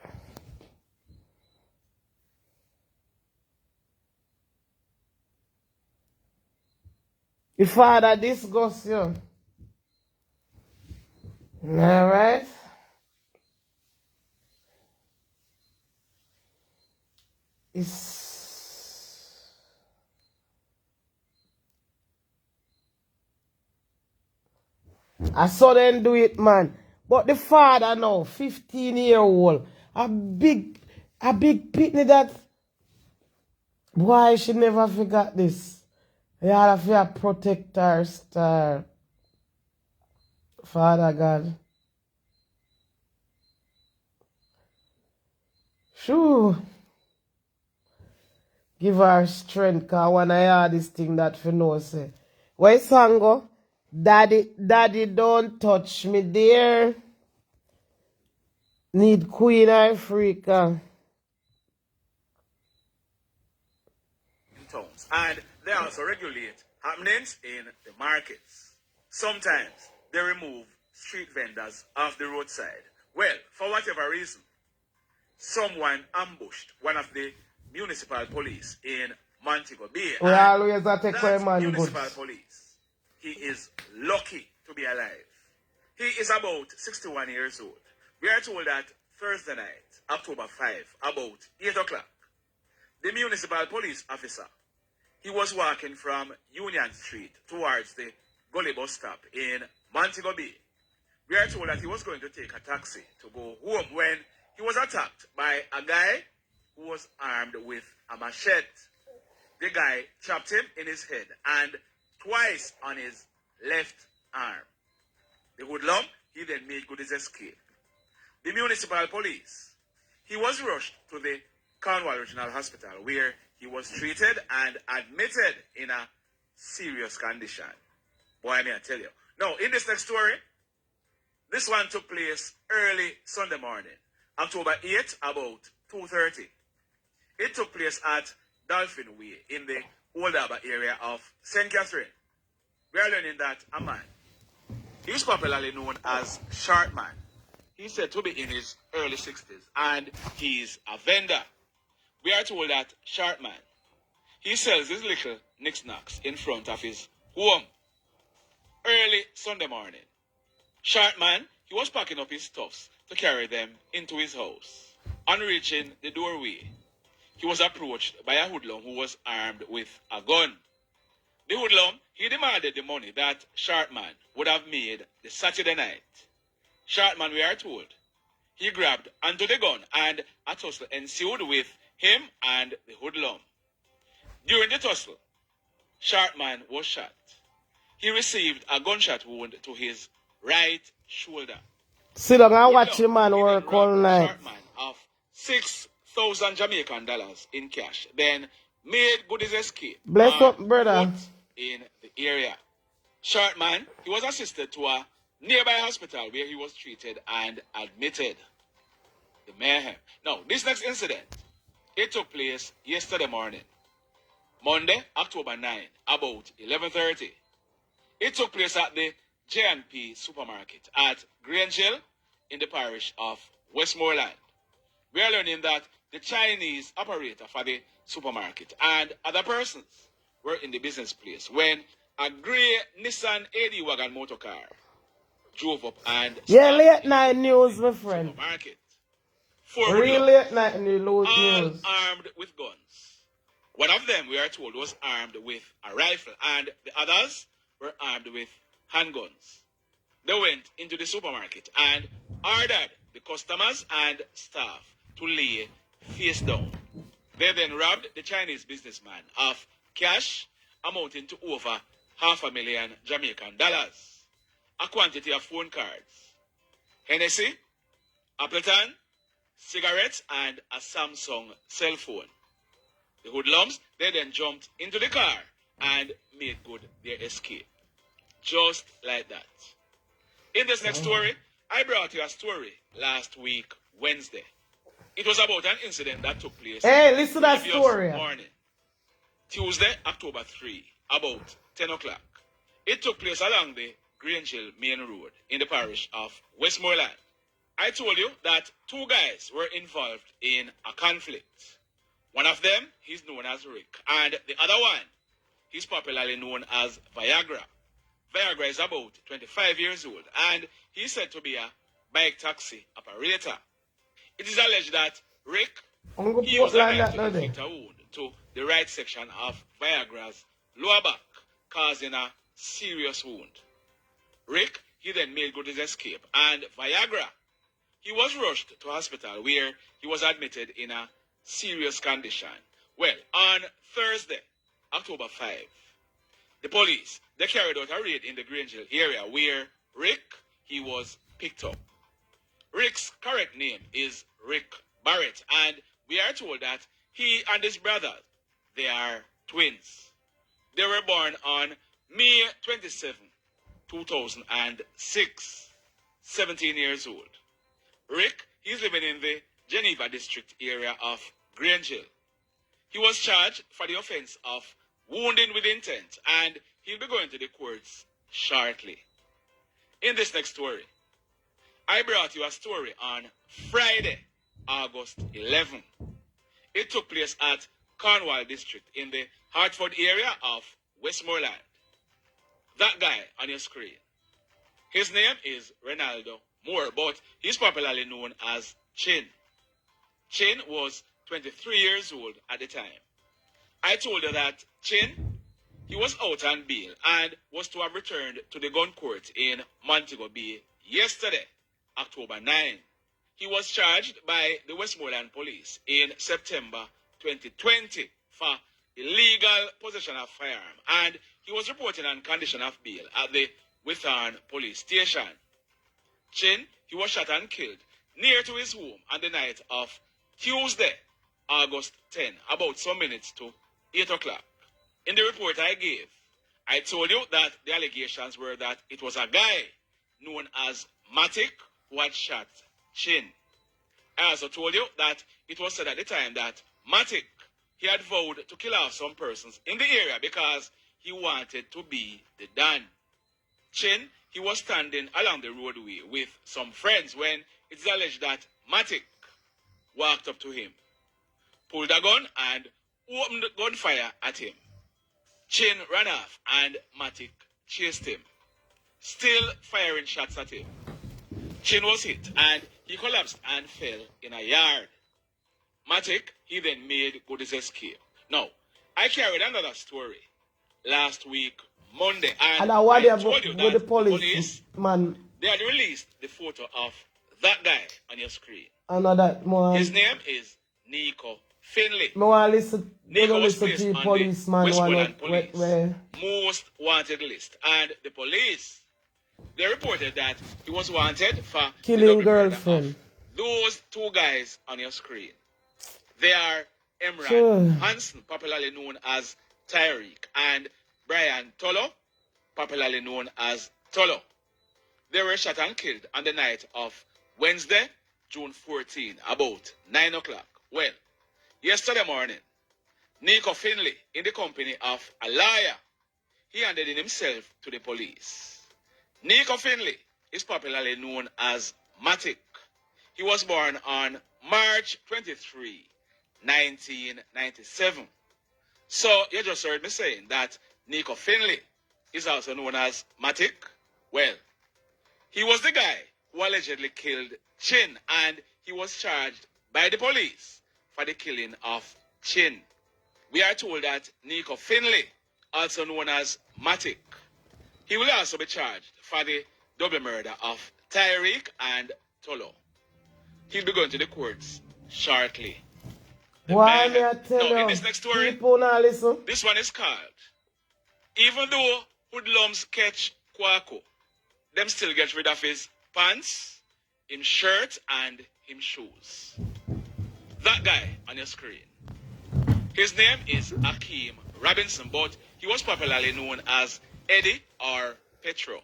Your father disgusts you. Alright? I saw them do it, man. But the father now, 15-year-old, a big pitney that, boy, she never forgot this. You have to protect her star. Father God. Shoo. Give her strength, cause when I hear this thing that for no say. Where song go? Daddy, don't touch me, dear. Need Queen Africa. in towns. And they also regulate happenings in the markets. Sometimes they remove street vendors off the roadside. Well, for whatever reason, someone ambushed one of the municipal police in Montego Bay. We always take that man municipal goods. police, he is lucky to be alive. He is about 61 years old. We are told that Thursday night, October 5, about 8 o'clock, the municipal police officer, he was walking from Union Street towards the Gully bus stop in Montego Bay. We are told that he was going to take a taxi to go home when he was attacked by a guy who was armed with a machete. The guy chopped him in his head and twice on his left arm. The hoodlum, he then made good his escape. The municipal police, he was rushed to the Cornwall Regional Hospital where he was treated and admitted in a serious condition. Boy, may I tell you. Now, in this next story, this one took place early Sunday morning, October 8, about 2:30. It took place at Dolphin Way in the Old Harbour area of St. Catherine. We are learning that a man, he is popularly known as Short Man. He's said to be in his early 60s and he's a vendor. We are told that Short Man, he sells his little knickknacks in front of his home. Early Sunday morning, Short Man, he was packing up his stuffs to carry them into his house. On reaching the doorway, he was approached by a hoodlum who was armed with a gun. The hoodlum, he demanded the money that Short Man would have made the Saturday night. Short Man, we are told, he grabbed onto the gun and a tussle ensued with him and the hoodlum. During the tussle, Short Man was shot. He received a gunshot wound to his right shoulder. Sit down and Hoodlum, watch the man he then work all robbed night. Short Man of 6,000 Jamaican dollars in cash, then made good his escape. Bless on up, brother. foot in the area. Short Man, he was assisted to a nearby hospital where he was treated and admitted. The mayhem. Now, this next incident, it took place yesterday morning, Monday, October 9, about 11:30. It took place at the J&P supermarket at Grange Hill in the parish of Westmoreland. We are learning that the Chinese operator for the supermarket and other persons were in the business place when a grey Nissan AD wagon motor car drove up and Yeah, stopped late in night the news, my friend. supermarket. Four Real hoodlums, late night news. all armed with guns. One of them, we are told, was armed with a rifle, and the others were armed with handguns. They went into the supermarket and ordered the customers and staff to lay face down. They then robbed the Chinese businessman of cash amounting to over $500,000 Jamaican dollars, a quantity of phone cards, Hennessy, Appleton, cigarettes, and a Samsung cell phone. The hoodlums, they then jumped into the car and made good their escape. Just like that. In this next story, I brought you a story last week, Wednesday. It was about an incident that took place Hey, listen to that previous story. morning. Tuesday, October 3, about 10 o'clock. It took place along the Grange Hill Main Road in the parish of Westmoreland. I told you that two guys were involved in a conflict. One of them, he's known as Rick, and the other one, he's popularly known as Viagra. Viagra is about 25 years old, and he's said to be a bike taxi operator. It is alleged that Rick, he used a knife to inflict a wound to the right section of Viagra's lower back, causing a serious wound. Rick, he then made good his escape, and Viagra, he was rushed to hospital where he was admitted in a serious condition. Well, on Thursday, October 5, the police, they carried out a raid in the Grange Hill area where Rick, he was picked up. Rick's correct name is Rick Barrett, and we are told that he and his brother, they are twins. They were born on May 27, 2006, 17 years old. Rick, he's living in the Geneva district area of Grange Hill. He was charged for the offense of wounding with intent, and he'll be going to the courts shortly. In this next story, I brought you a story on Friday, August 11. It took place at Cornwall district in the Hartford area of Westmoreland. That guy on your screen, his name is Ronaldo Moore, but he's popularly known as Chin. Chin was 23 years old at the time. I told you that Chin, he was out on bail and was to have returned to the gun court in Montego Bay yesterday, October 9. He was charged by the Westmoreland police in September 2020 for illegal possession of firearm, and he was reported on condition of bail at the Withorn police station. Chin, he was shot and killed near to his home on the night of Tuesday, August 10, about some minutes to 8 o'clock. In the report I gave, I told you that the allegations were that it was a guy known as Matic who had shot Chin. I also told you that it was said at the time that Matic, he had vowed to kill off some persons in the area because he wanted to be the Don. Chin, he was standing along the roadway with some friends when it is alleged that Matic walked up to him, pulled a gun and opened gunfire at him. Chin ran off and Matic chased him, still firing shots at him. Chin was hit and he collapsed and fell in a yard. Matic, he then made good his escape. Now, I carried another story last week, Monday, and I want I to told you with that the police, man. they had released the photo of that guy on your screen. I know that more. His name is Nico Finley. I want to listen, Nico was listen placed to the on policeman. the Westmoreland Police Where most wanted list, and the police, they reported that he was wanted for the killing double murder girlfriend. of those two guys on your screen. They are Emran Sure. Hansen, popularly known as Tyreek, and Brian Tolo, popularly known as Tolo. They were shot and killed on the night of Wednesday, June 14, about 9 o'clock. Well, yesterday morning, Nico Finley, in the company of a lawyer, he handed in himself to the police. Nico Finley is popularly known as Matic. He was born on March 23, 1997. So you just heard me saying that Nico Finley is also known as Matic. Well, he was the guy who allegedly killed Chin, and he was charged by the police for the killing of Chin. We are told that Nico Finley, also known as Matic, he will also be charged for the double murder of Tyreek and Tolo. He'll be going to the courts shortly. why me I tell Now, in you, this next story, people now listen. this one is called, Even Though Hoodlums Catch Kwaku, them still get rid of his pants, him shirt and him shoes. That guy on your screen. His name is Akeem Robinson, but he was popularly known as Eddie or Petro.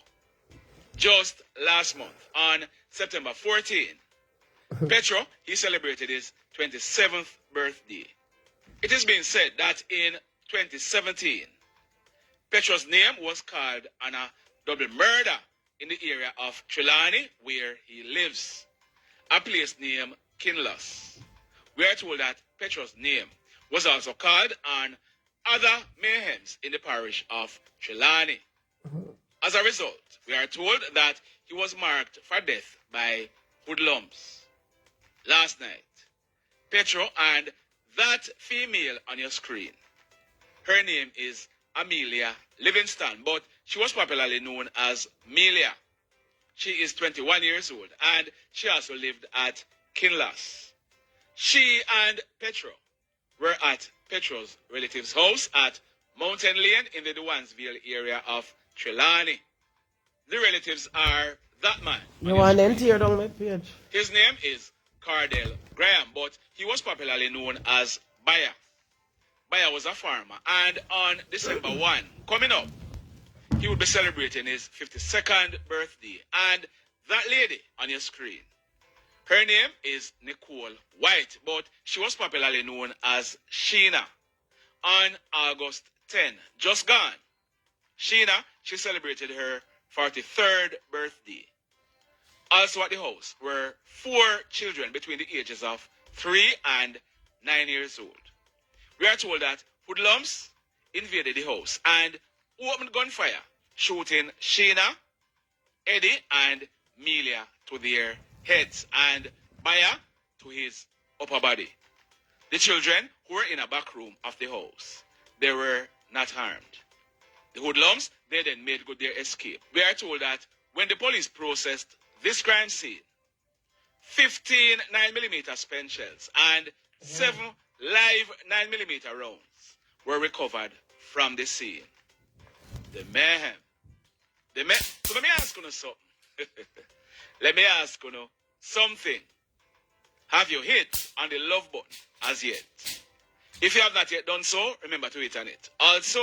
Just last month, on September 14, Petro, he celebrated his 27th birthday. It is being said that in 2017, Petro's name was called on a double murder in the area of Trelawney, where he lives, a place named Kinloss. We are told that Petro's name was also called on other mayhems in the parish of Trelawney. As a result, we are told that he was marked for death by hoodlums. Last night, Petro and that female on your screen, her name is Amelia Livingston, but she was popularly known as Melia. She is 21 years old and she also lived at Kinloss. She and Petro were at Petro's relative's house at Mountain Lane in the Duansville area of Trelawney. The relatives are that man. You want to tear down my page? His name is Cardell Graham, but he was popularly known as Baya. Baya was a farmer, and on December 1, coming up, he would be celebrating his 52nd birthday. And that lady on your screen, her name is Nicole White, but she was popularly known as Sheena. On August 10, just gone, Sheena, she celebrated her 43rd birthday. Also at the house were 4 children between the ages of 3 and 9 years old. We are told that hoodlums invaded the house and opened gunfire, shooting Sheena, Eddie, and Melia to their heads and Baya to his upper body. The children who were in a back room of the house, they were not harmed. The hoodlums, they then made good their escape. We are told that when the police processed this crime scene, 15 9mm spent shells and 7 live 9mm rounds were recovered from the scene. The mayhem. So let me ask you something. Let me ask you something. Have you hit on the love button as yet? If you have not yet done so, remember to hit on it. Also,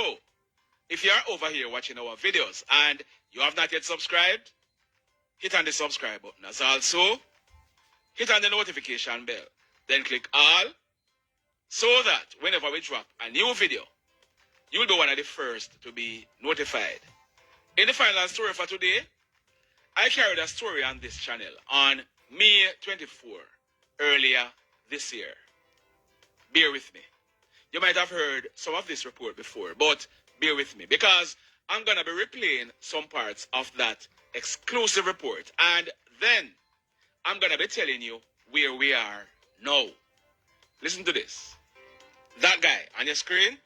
if you are over here watching our videos and you have not yet subscribed, hit on the subscribe button. As also, hit on the notification bell. Then click all, so that whenever we drop a new video, you'll be one of the first to be notified. In the final story for today, I carried a story on this channel on May 24, earlier this year. Bear with me. You might have heard some of this report before, but bear with me because I'm going to be replaying some parts of that exclusive report, and then I'm going to be telling you where we are now. Listen to this. That guy on your screen,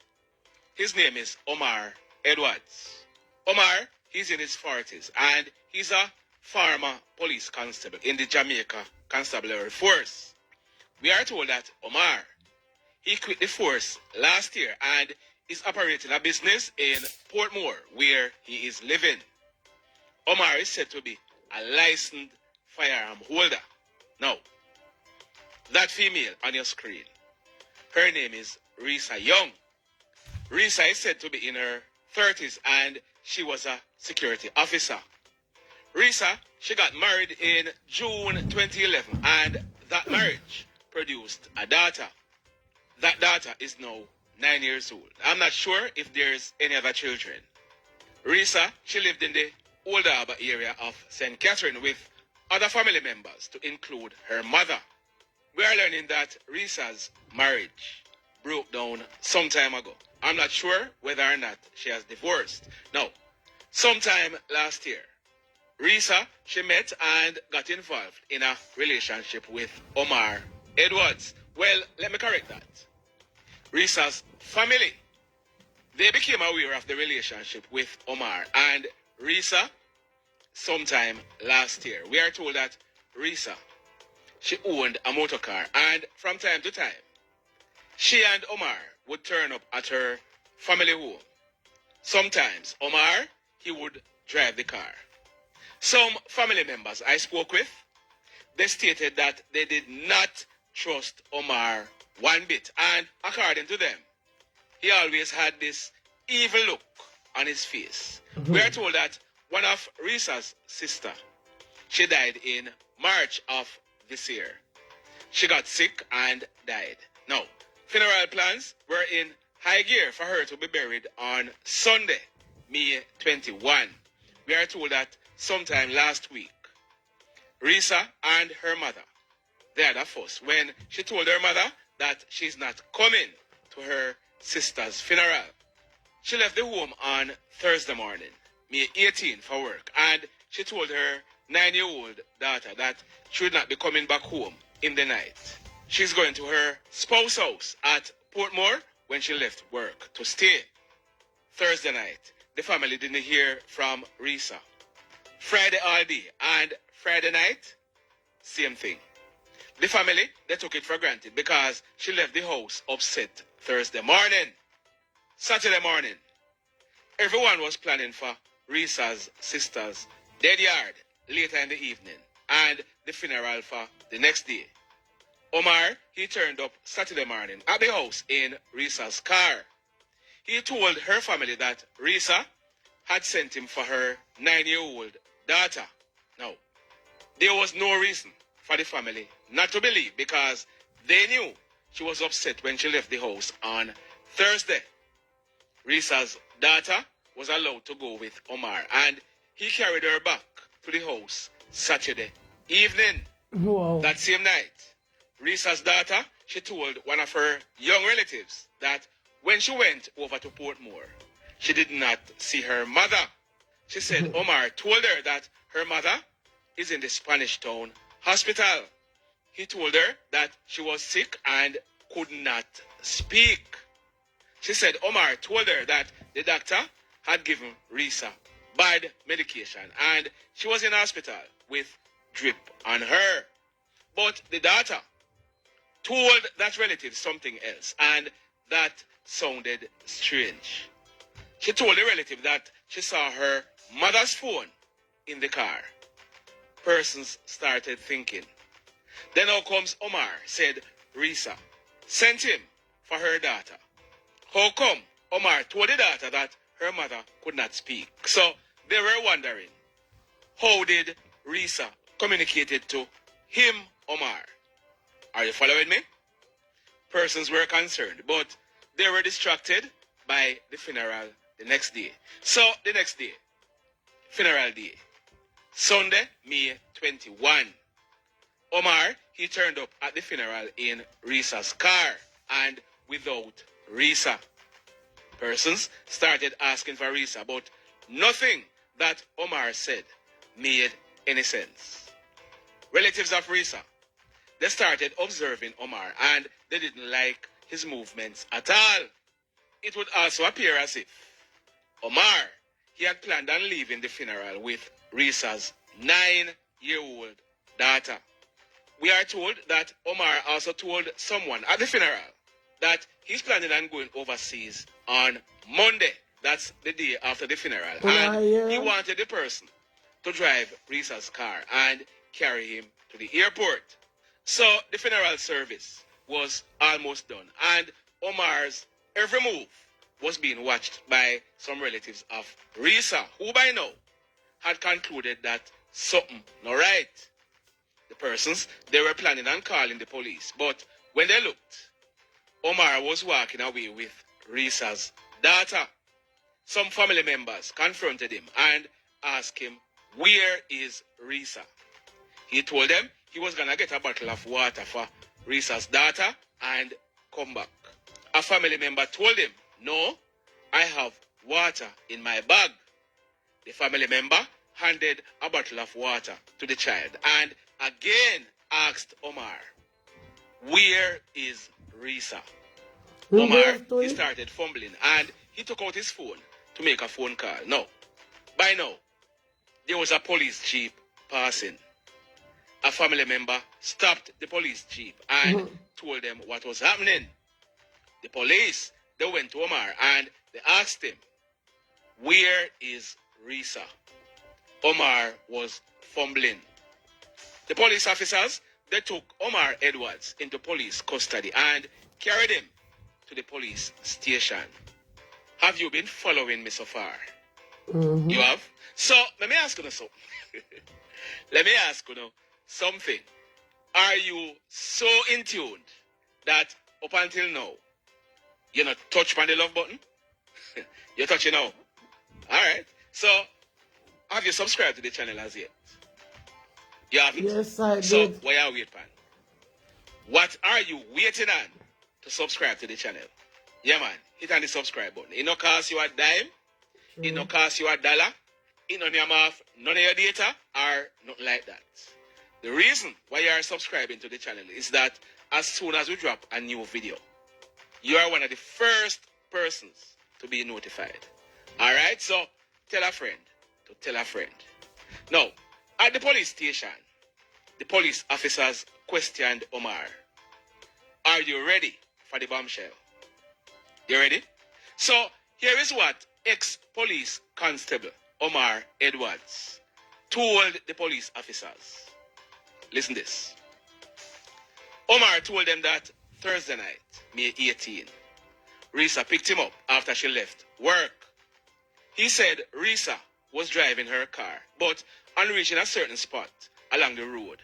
his name is Omar Edwards. Omar, he's in his 40s, and he's a former police constable in the Jamaica Constabulary Force. We are told that Omar, he quit the force last year and is operating a business in Portmore, where he is living. Omar is said to be a licensed firearm holder. Now, that female on your screen, her name is Risa Young. Risa is said to be in her 30s and she was a security officer. Risa, she got married in June 2011 and that marriage produced a daughter. That daughter is now 9 years old. I'm not sure if there's any other children. Risa, she lived in the Old Harbour area of St. Catherine with other family members to include her mother. We are learning that Risa's marriage broke down some time ago. I'm not sure whether or not she has divorced. Now, sometime last year, Risa, she met and got involved in a relationship with Omar Edwards. Well, let me correct that. Risa's family, they became aware of the relationship with Omar and Risa sometime last year. We are told that Risa, she owned a motor car, and from time to time, she and Omar would turn up at her family home. Sometimes Omar, he would drive the car. Some family members I spoke with, they stated that they did not trust Omar one bit. And according to them, he always had this evil look on his face. We are told that one of Risa's sister, she died in March of this year. She got sick and died. Now, funeral plans were in high gear for her to be buried on Sunday, May 21. We are told that sometime last week, Risa and her mother, they had a fuss when she told her mother that she's not coming to her sister's funeral. She left the home on Thursday morning, May 18, for work, and she told her 9-year-old daughter that she would not be coming back home in the night. She's going to her spouse's house at Portmore when she left work to stay. Thursday night, the family didn't hear from Risa. Friday all day and Friday night, same thing. The family, they took it for granted because she left the house upset Thursday morning. Saturday morning, everyone was planning for Risa's sister's dead yard later in the evening and the funeral for the next day. Omar, he turned up Saturday morning at the house in Risa's car. He told her family that Risa had sent him for her 9-year-old daughter. Now, there was no reason for the family not to believe because they knew she was upset when she left the house on Thursday. Risa's daughter was allowed to go with Omar and he carried her back to the house Saturday evening. Wow. That same night, Risa's daughter, she told one of her young relatives that when she went over to Portmore, she did not see her mother. She said Omar told her that her mother is in the Spanish Town hospital. He told her that she was sick and could not speak. She said Omar told her that the doctor had given Risa bad medication and she was in hospital with drip on her. But the daughter told that relative something else and that sounded strange. She told the relative that she saw her mother's phone in the car. Persons started thinking. Then out comes Omar, said Risa sent him for her daughter. How come Omar told the daughter that her mother could not speak? So they were wondering, how did Risa communicate it to him, Omar? Are you following me? Persons were concerned, but they were distracted by the funeral the next day. So the next day, funeral day, Sunday, May 21. Omar, he turned up at the funeral in Risa's car and without Risa. Persons started asking for Risa, but nothing that Omar said made any sense. Relatives of Risa, they started observing Omar and they didn't like his movements at all. It would also appear as if Omar, he had planned on leaving the funeral with Risa's 9-year-old daughter. We are told that Omar also told someone at the funeral that he's planning on going overseas on Monday. That's the day after the funeral. And he wanted the person to drive Risa's car and carry him to the airport. So the funeral service was almost done and Omar's every move was being watched by some relatives of Risa, who by now had concluded that something not right. The persons, they were planning on calling the police, but when they looked, Omar was walking away with Risa's daughter. Some family members confronted him and asked him, where is Risa? He told them he was going to get a bottle of water for Risa's daughter and come back. A family member told him, no, I have water in my bag. The family member handed a bottle of water to the child and again asked Omar, where is Risa? Omar, he started fumbling and he took out his phone to make a phone call. Now, by now, there was a police jeep passing. A family member stopped the police jeep and told them what was happening. The police, they went to Omar and they asked him, where is Risa? Omar was fumbling. The police officers, they took Omar Edwards into police custody and carried him to the police station. Have you been following me so far? You have? So, let me ask you something. Let me ask you something. Are you so in tune that up until now, you're not touched on the love button? You're touching now. Alright. So, have you subscribed to the channel as yet? You haven't? Yes, I So, did. why are you waiting? What are you waiting on to subscribe to the channel? Yeah, man. Hit on the subscribe button. It no cost you a dime. It no cost you a dollar. It no name off none of your data or nothing like that. The reason why you are subscribing to the channel is that as soon as we drop a new video, you are one of the first persons to be notified. Alright, so tell a friend to tell a friend. Now, at the police station, the police officers questioned Omar. Are you ready for the bombshell? You ready? So, here is what ex-police constable Omar Edwards told the police officers. Listen this. Omar told them that Thursday night, May 18, Risa picked him up after she left work. He said Risa was driving her car, but on reaching a certain spot along the road,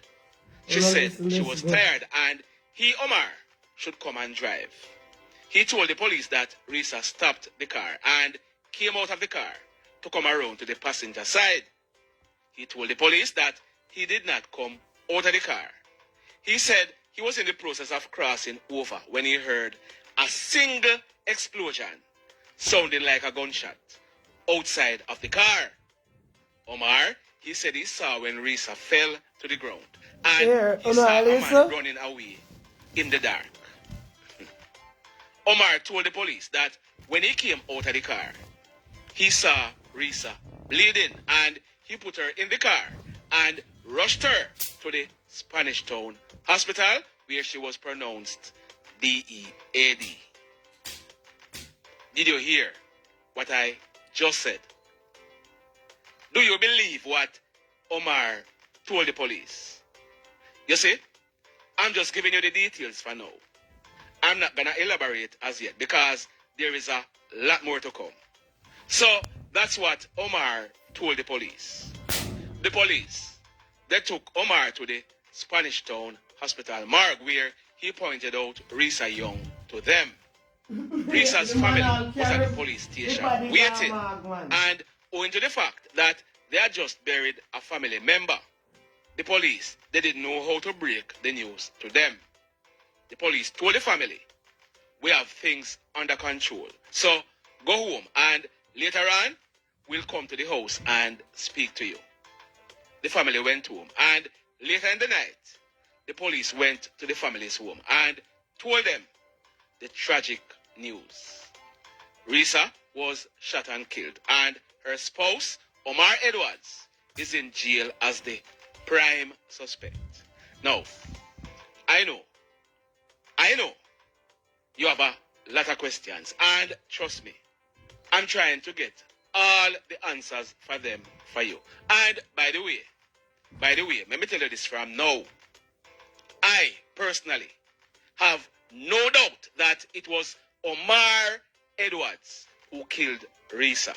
she said she was tired and he, Omar, should come and drive. He told the police that Risa stopped the car and came out of the car to come around to the passenger side. He told the police that he did not come out of the car. He said he was in the process of crossing over when he heard a single explosion sounding like a gunshot outside of the car. Omar, he said he saw when Risa fell to the ground and he saw a man running away in the dark. Omar told the police that when he came out of the car, he saw Risa bleeding and he put her in the car and rushed her to the Spanish Town Hospital where she was pronounced DEAD. Did you hear what I just said? Do you believe what Omar told the police? You see, I'm just giving you the details for now. I'm not going to elaborate as yet because there is a lot more to come. So that's what Omar told the police. The police, they took Omar to the Spanish Town Hospital morgue where he pointed out Risa Young to them. Risa's family was at the police station waiting, and owing to the fact that they had just buried a family member, the police, they didn't know how to break the news to them. The police told the family, we have things under control. So go home and later on, we'll come to the house and speak to you. The family went home and later in the night, the police went to the family's home and told them the tragic news. Risa was shot and killed and her spouse, Omar Edwards, is in jail as the prime suspect. Now, I know you have a lot of questions and trust me, I'm trying to get all the answers for them for you. And by the way, let me tell you this from now. I personally have no doubt that it was Omar Edwards who killed Risa.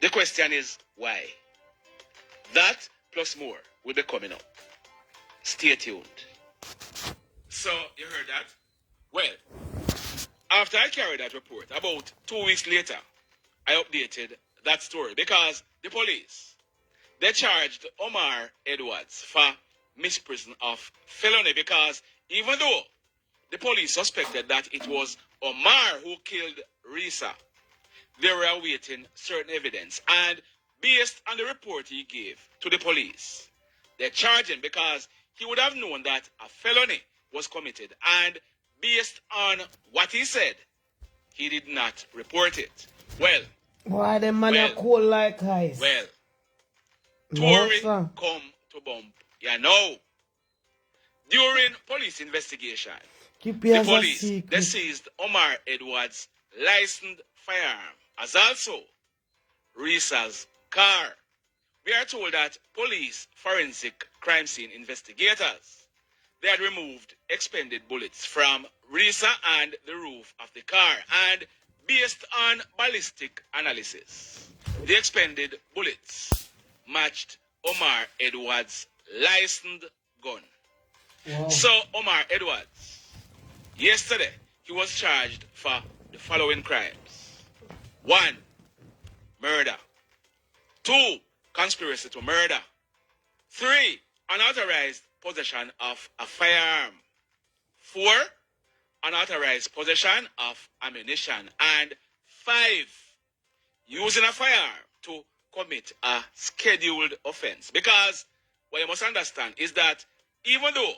The question is why? That plus more will be coming up. Stay tuned. So, you heard that? Well, after I carried that report, about 2 weeks later, I updated that story because the police, they charged Omar Edwards for misprision of felony because even though the police suspected that it was Omar who killed Risa, they were awaiting certain evidence and based on the report he gave to the police, they charged him because he would have known that a felony was committed and based on what he said, he did not report it. Well, why them man are cold like ice? Well, No, Tory sir. come to bump. You know. During police investigation, Keep the yours a police, secret. they seized Omar Edwards' licensed firearm as also Risa's car, we are told that police forensic crime scene investigators, they had removed expended bullets from Risa and the roof of the car, and based on ballistic analysis, the expended bullets matched Omar Edwards' licensed gun. Wow. So Omar Edwards, yesterday, he was charged for the following crimes. 1. Murder. 2. Conspiracy to murder. 3. Unauthorized possession of a firearm. 4. Unauthorized possession of ammunition. And 5. Using a firearm to commit a scheduled offense. Because what you must understand is that even though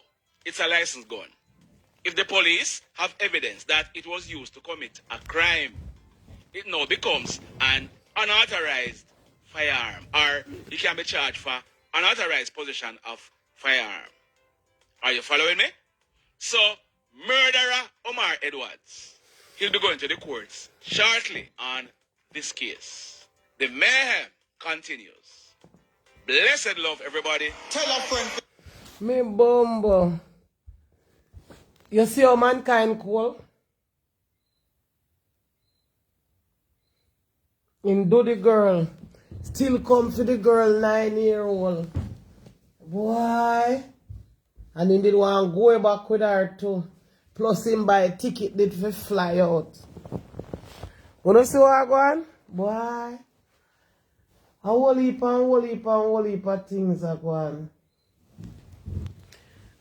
it's a licensed gun, if the police have evidence that it was used to commit a crime, it now becomes an unauthorized firearm, or you can be charged for unauthorized possession of firearm. Are you following me? So, murderer Omar Edwards, he'll be going to the courts shortly on this case. The mayhem continues. Blessed love, everybody. Tell a friend. Me bumbo. You see how mankind cool? In do the girl. Still come to the girl 9-year-old. Boy. And he did want to go back with her too. Plus him buy a ticket did for fly out. You know see what I go on? Boy. A whole heap of things are going.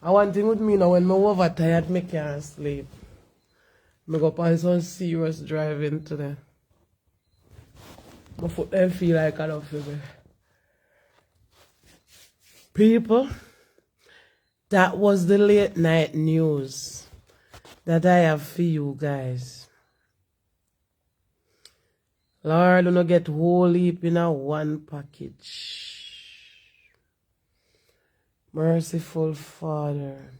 I one thing with me now, when I'm overtired, I can't sleep. I go on some serious driving today. My foot them feel like I don't feel me. People, that was the late night news that I have for you guys. Lord, don't get whole heap in a one package. Merciful Father,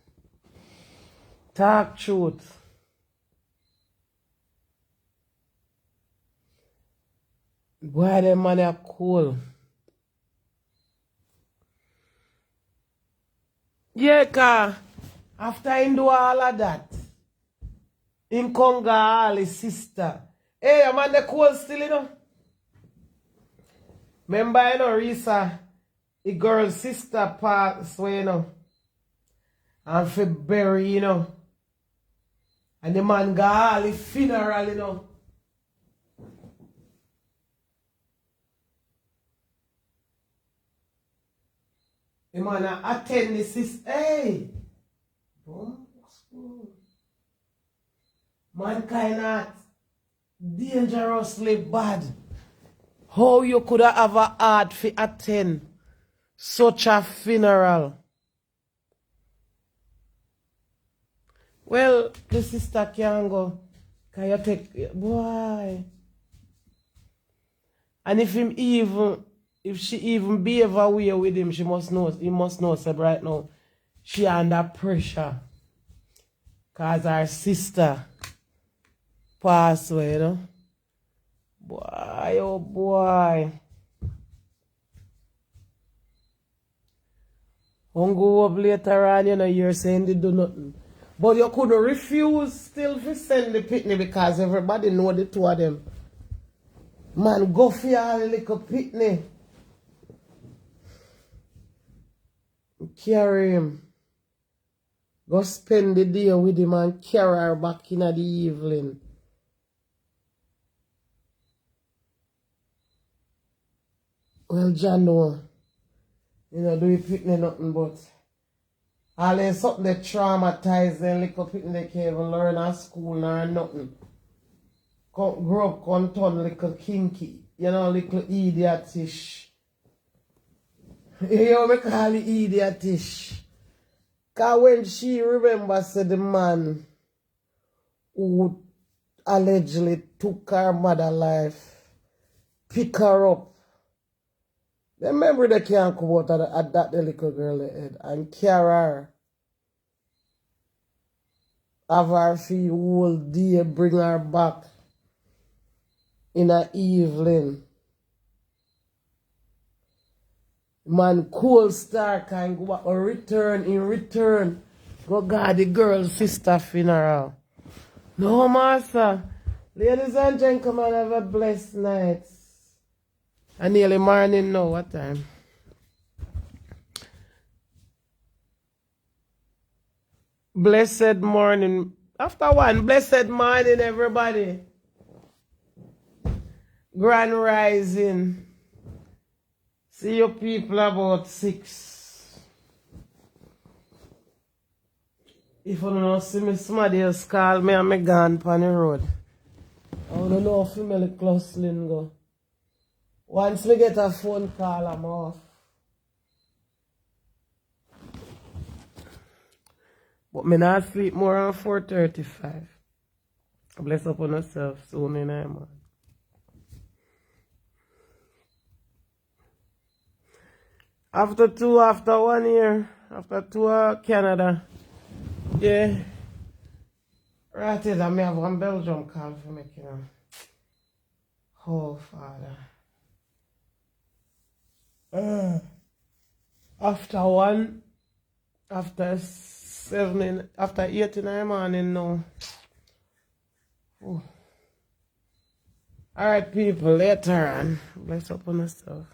talk truth. Boy, them man are cool. Yeah, car. After he do all of that, him conga all his sister. Hey, a man, the cool still, you know. Remember, you know, Risa, the girl's sister passed away, you know. And for bury, you know. And the man got all his funeral, you know. The man attend the sister. Hey! Mankind not dangerously bad. How you could have a heart to attend such a funeral? Well, the sister can go. Can you take boy? And if she even behave away with him, he must know said right now, she under pressure. Cause her sister passed away, you know. Boy, oh boy. Don't go up later on, you know, you're saying they do nothing. But you couldn't refuse still to send the pitney because everybody know the two of them. Man, go for your little pitney. Carry him. Go spend the day with him and carry her back in the evening. Well, John, no. You know, do you pitney nothing but all there's something that traumatize them, little pitney they can't even learn at school nor nothing. Grow up, come turn little kinky. You know, little idiotish. You know, me call it idiotish. Because when she remember, said the man who allegedly took her mother's life, pick her up. The memory they can't come out at that the little girl head and carry her. Have her feel whole day, bring her back in the evening. Man, cool star can go back or return in return. Go guard the girl's sister funeral. No, master. Ladies and gentlemen, have a blessed night. And nearly morning now. What time? Blessed morning. After one, blessed morning, everybody. Grand rising. See you people about 6. If you don't see me, somebody else call me and me gone on the road. I don't know if me closely go. Once me get a phone call, I'm off. But me not sleep more than 4:35. Bless up on yourself soon in a man. After 1 year, after 2 Canada, yeah. Right is I may have one Belgium call for me, you know. Oh, Father. After 1, after 7, after 8 in the morning now. Alright, people, later on. Bless up on yourself.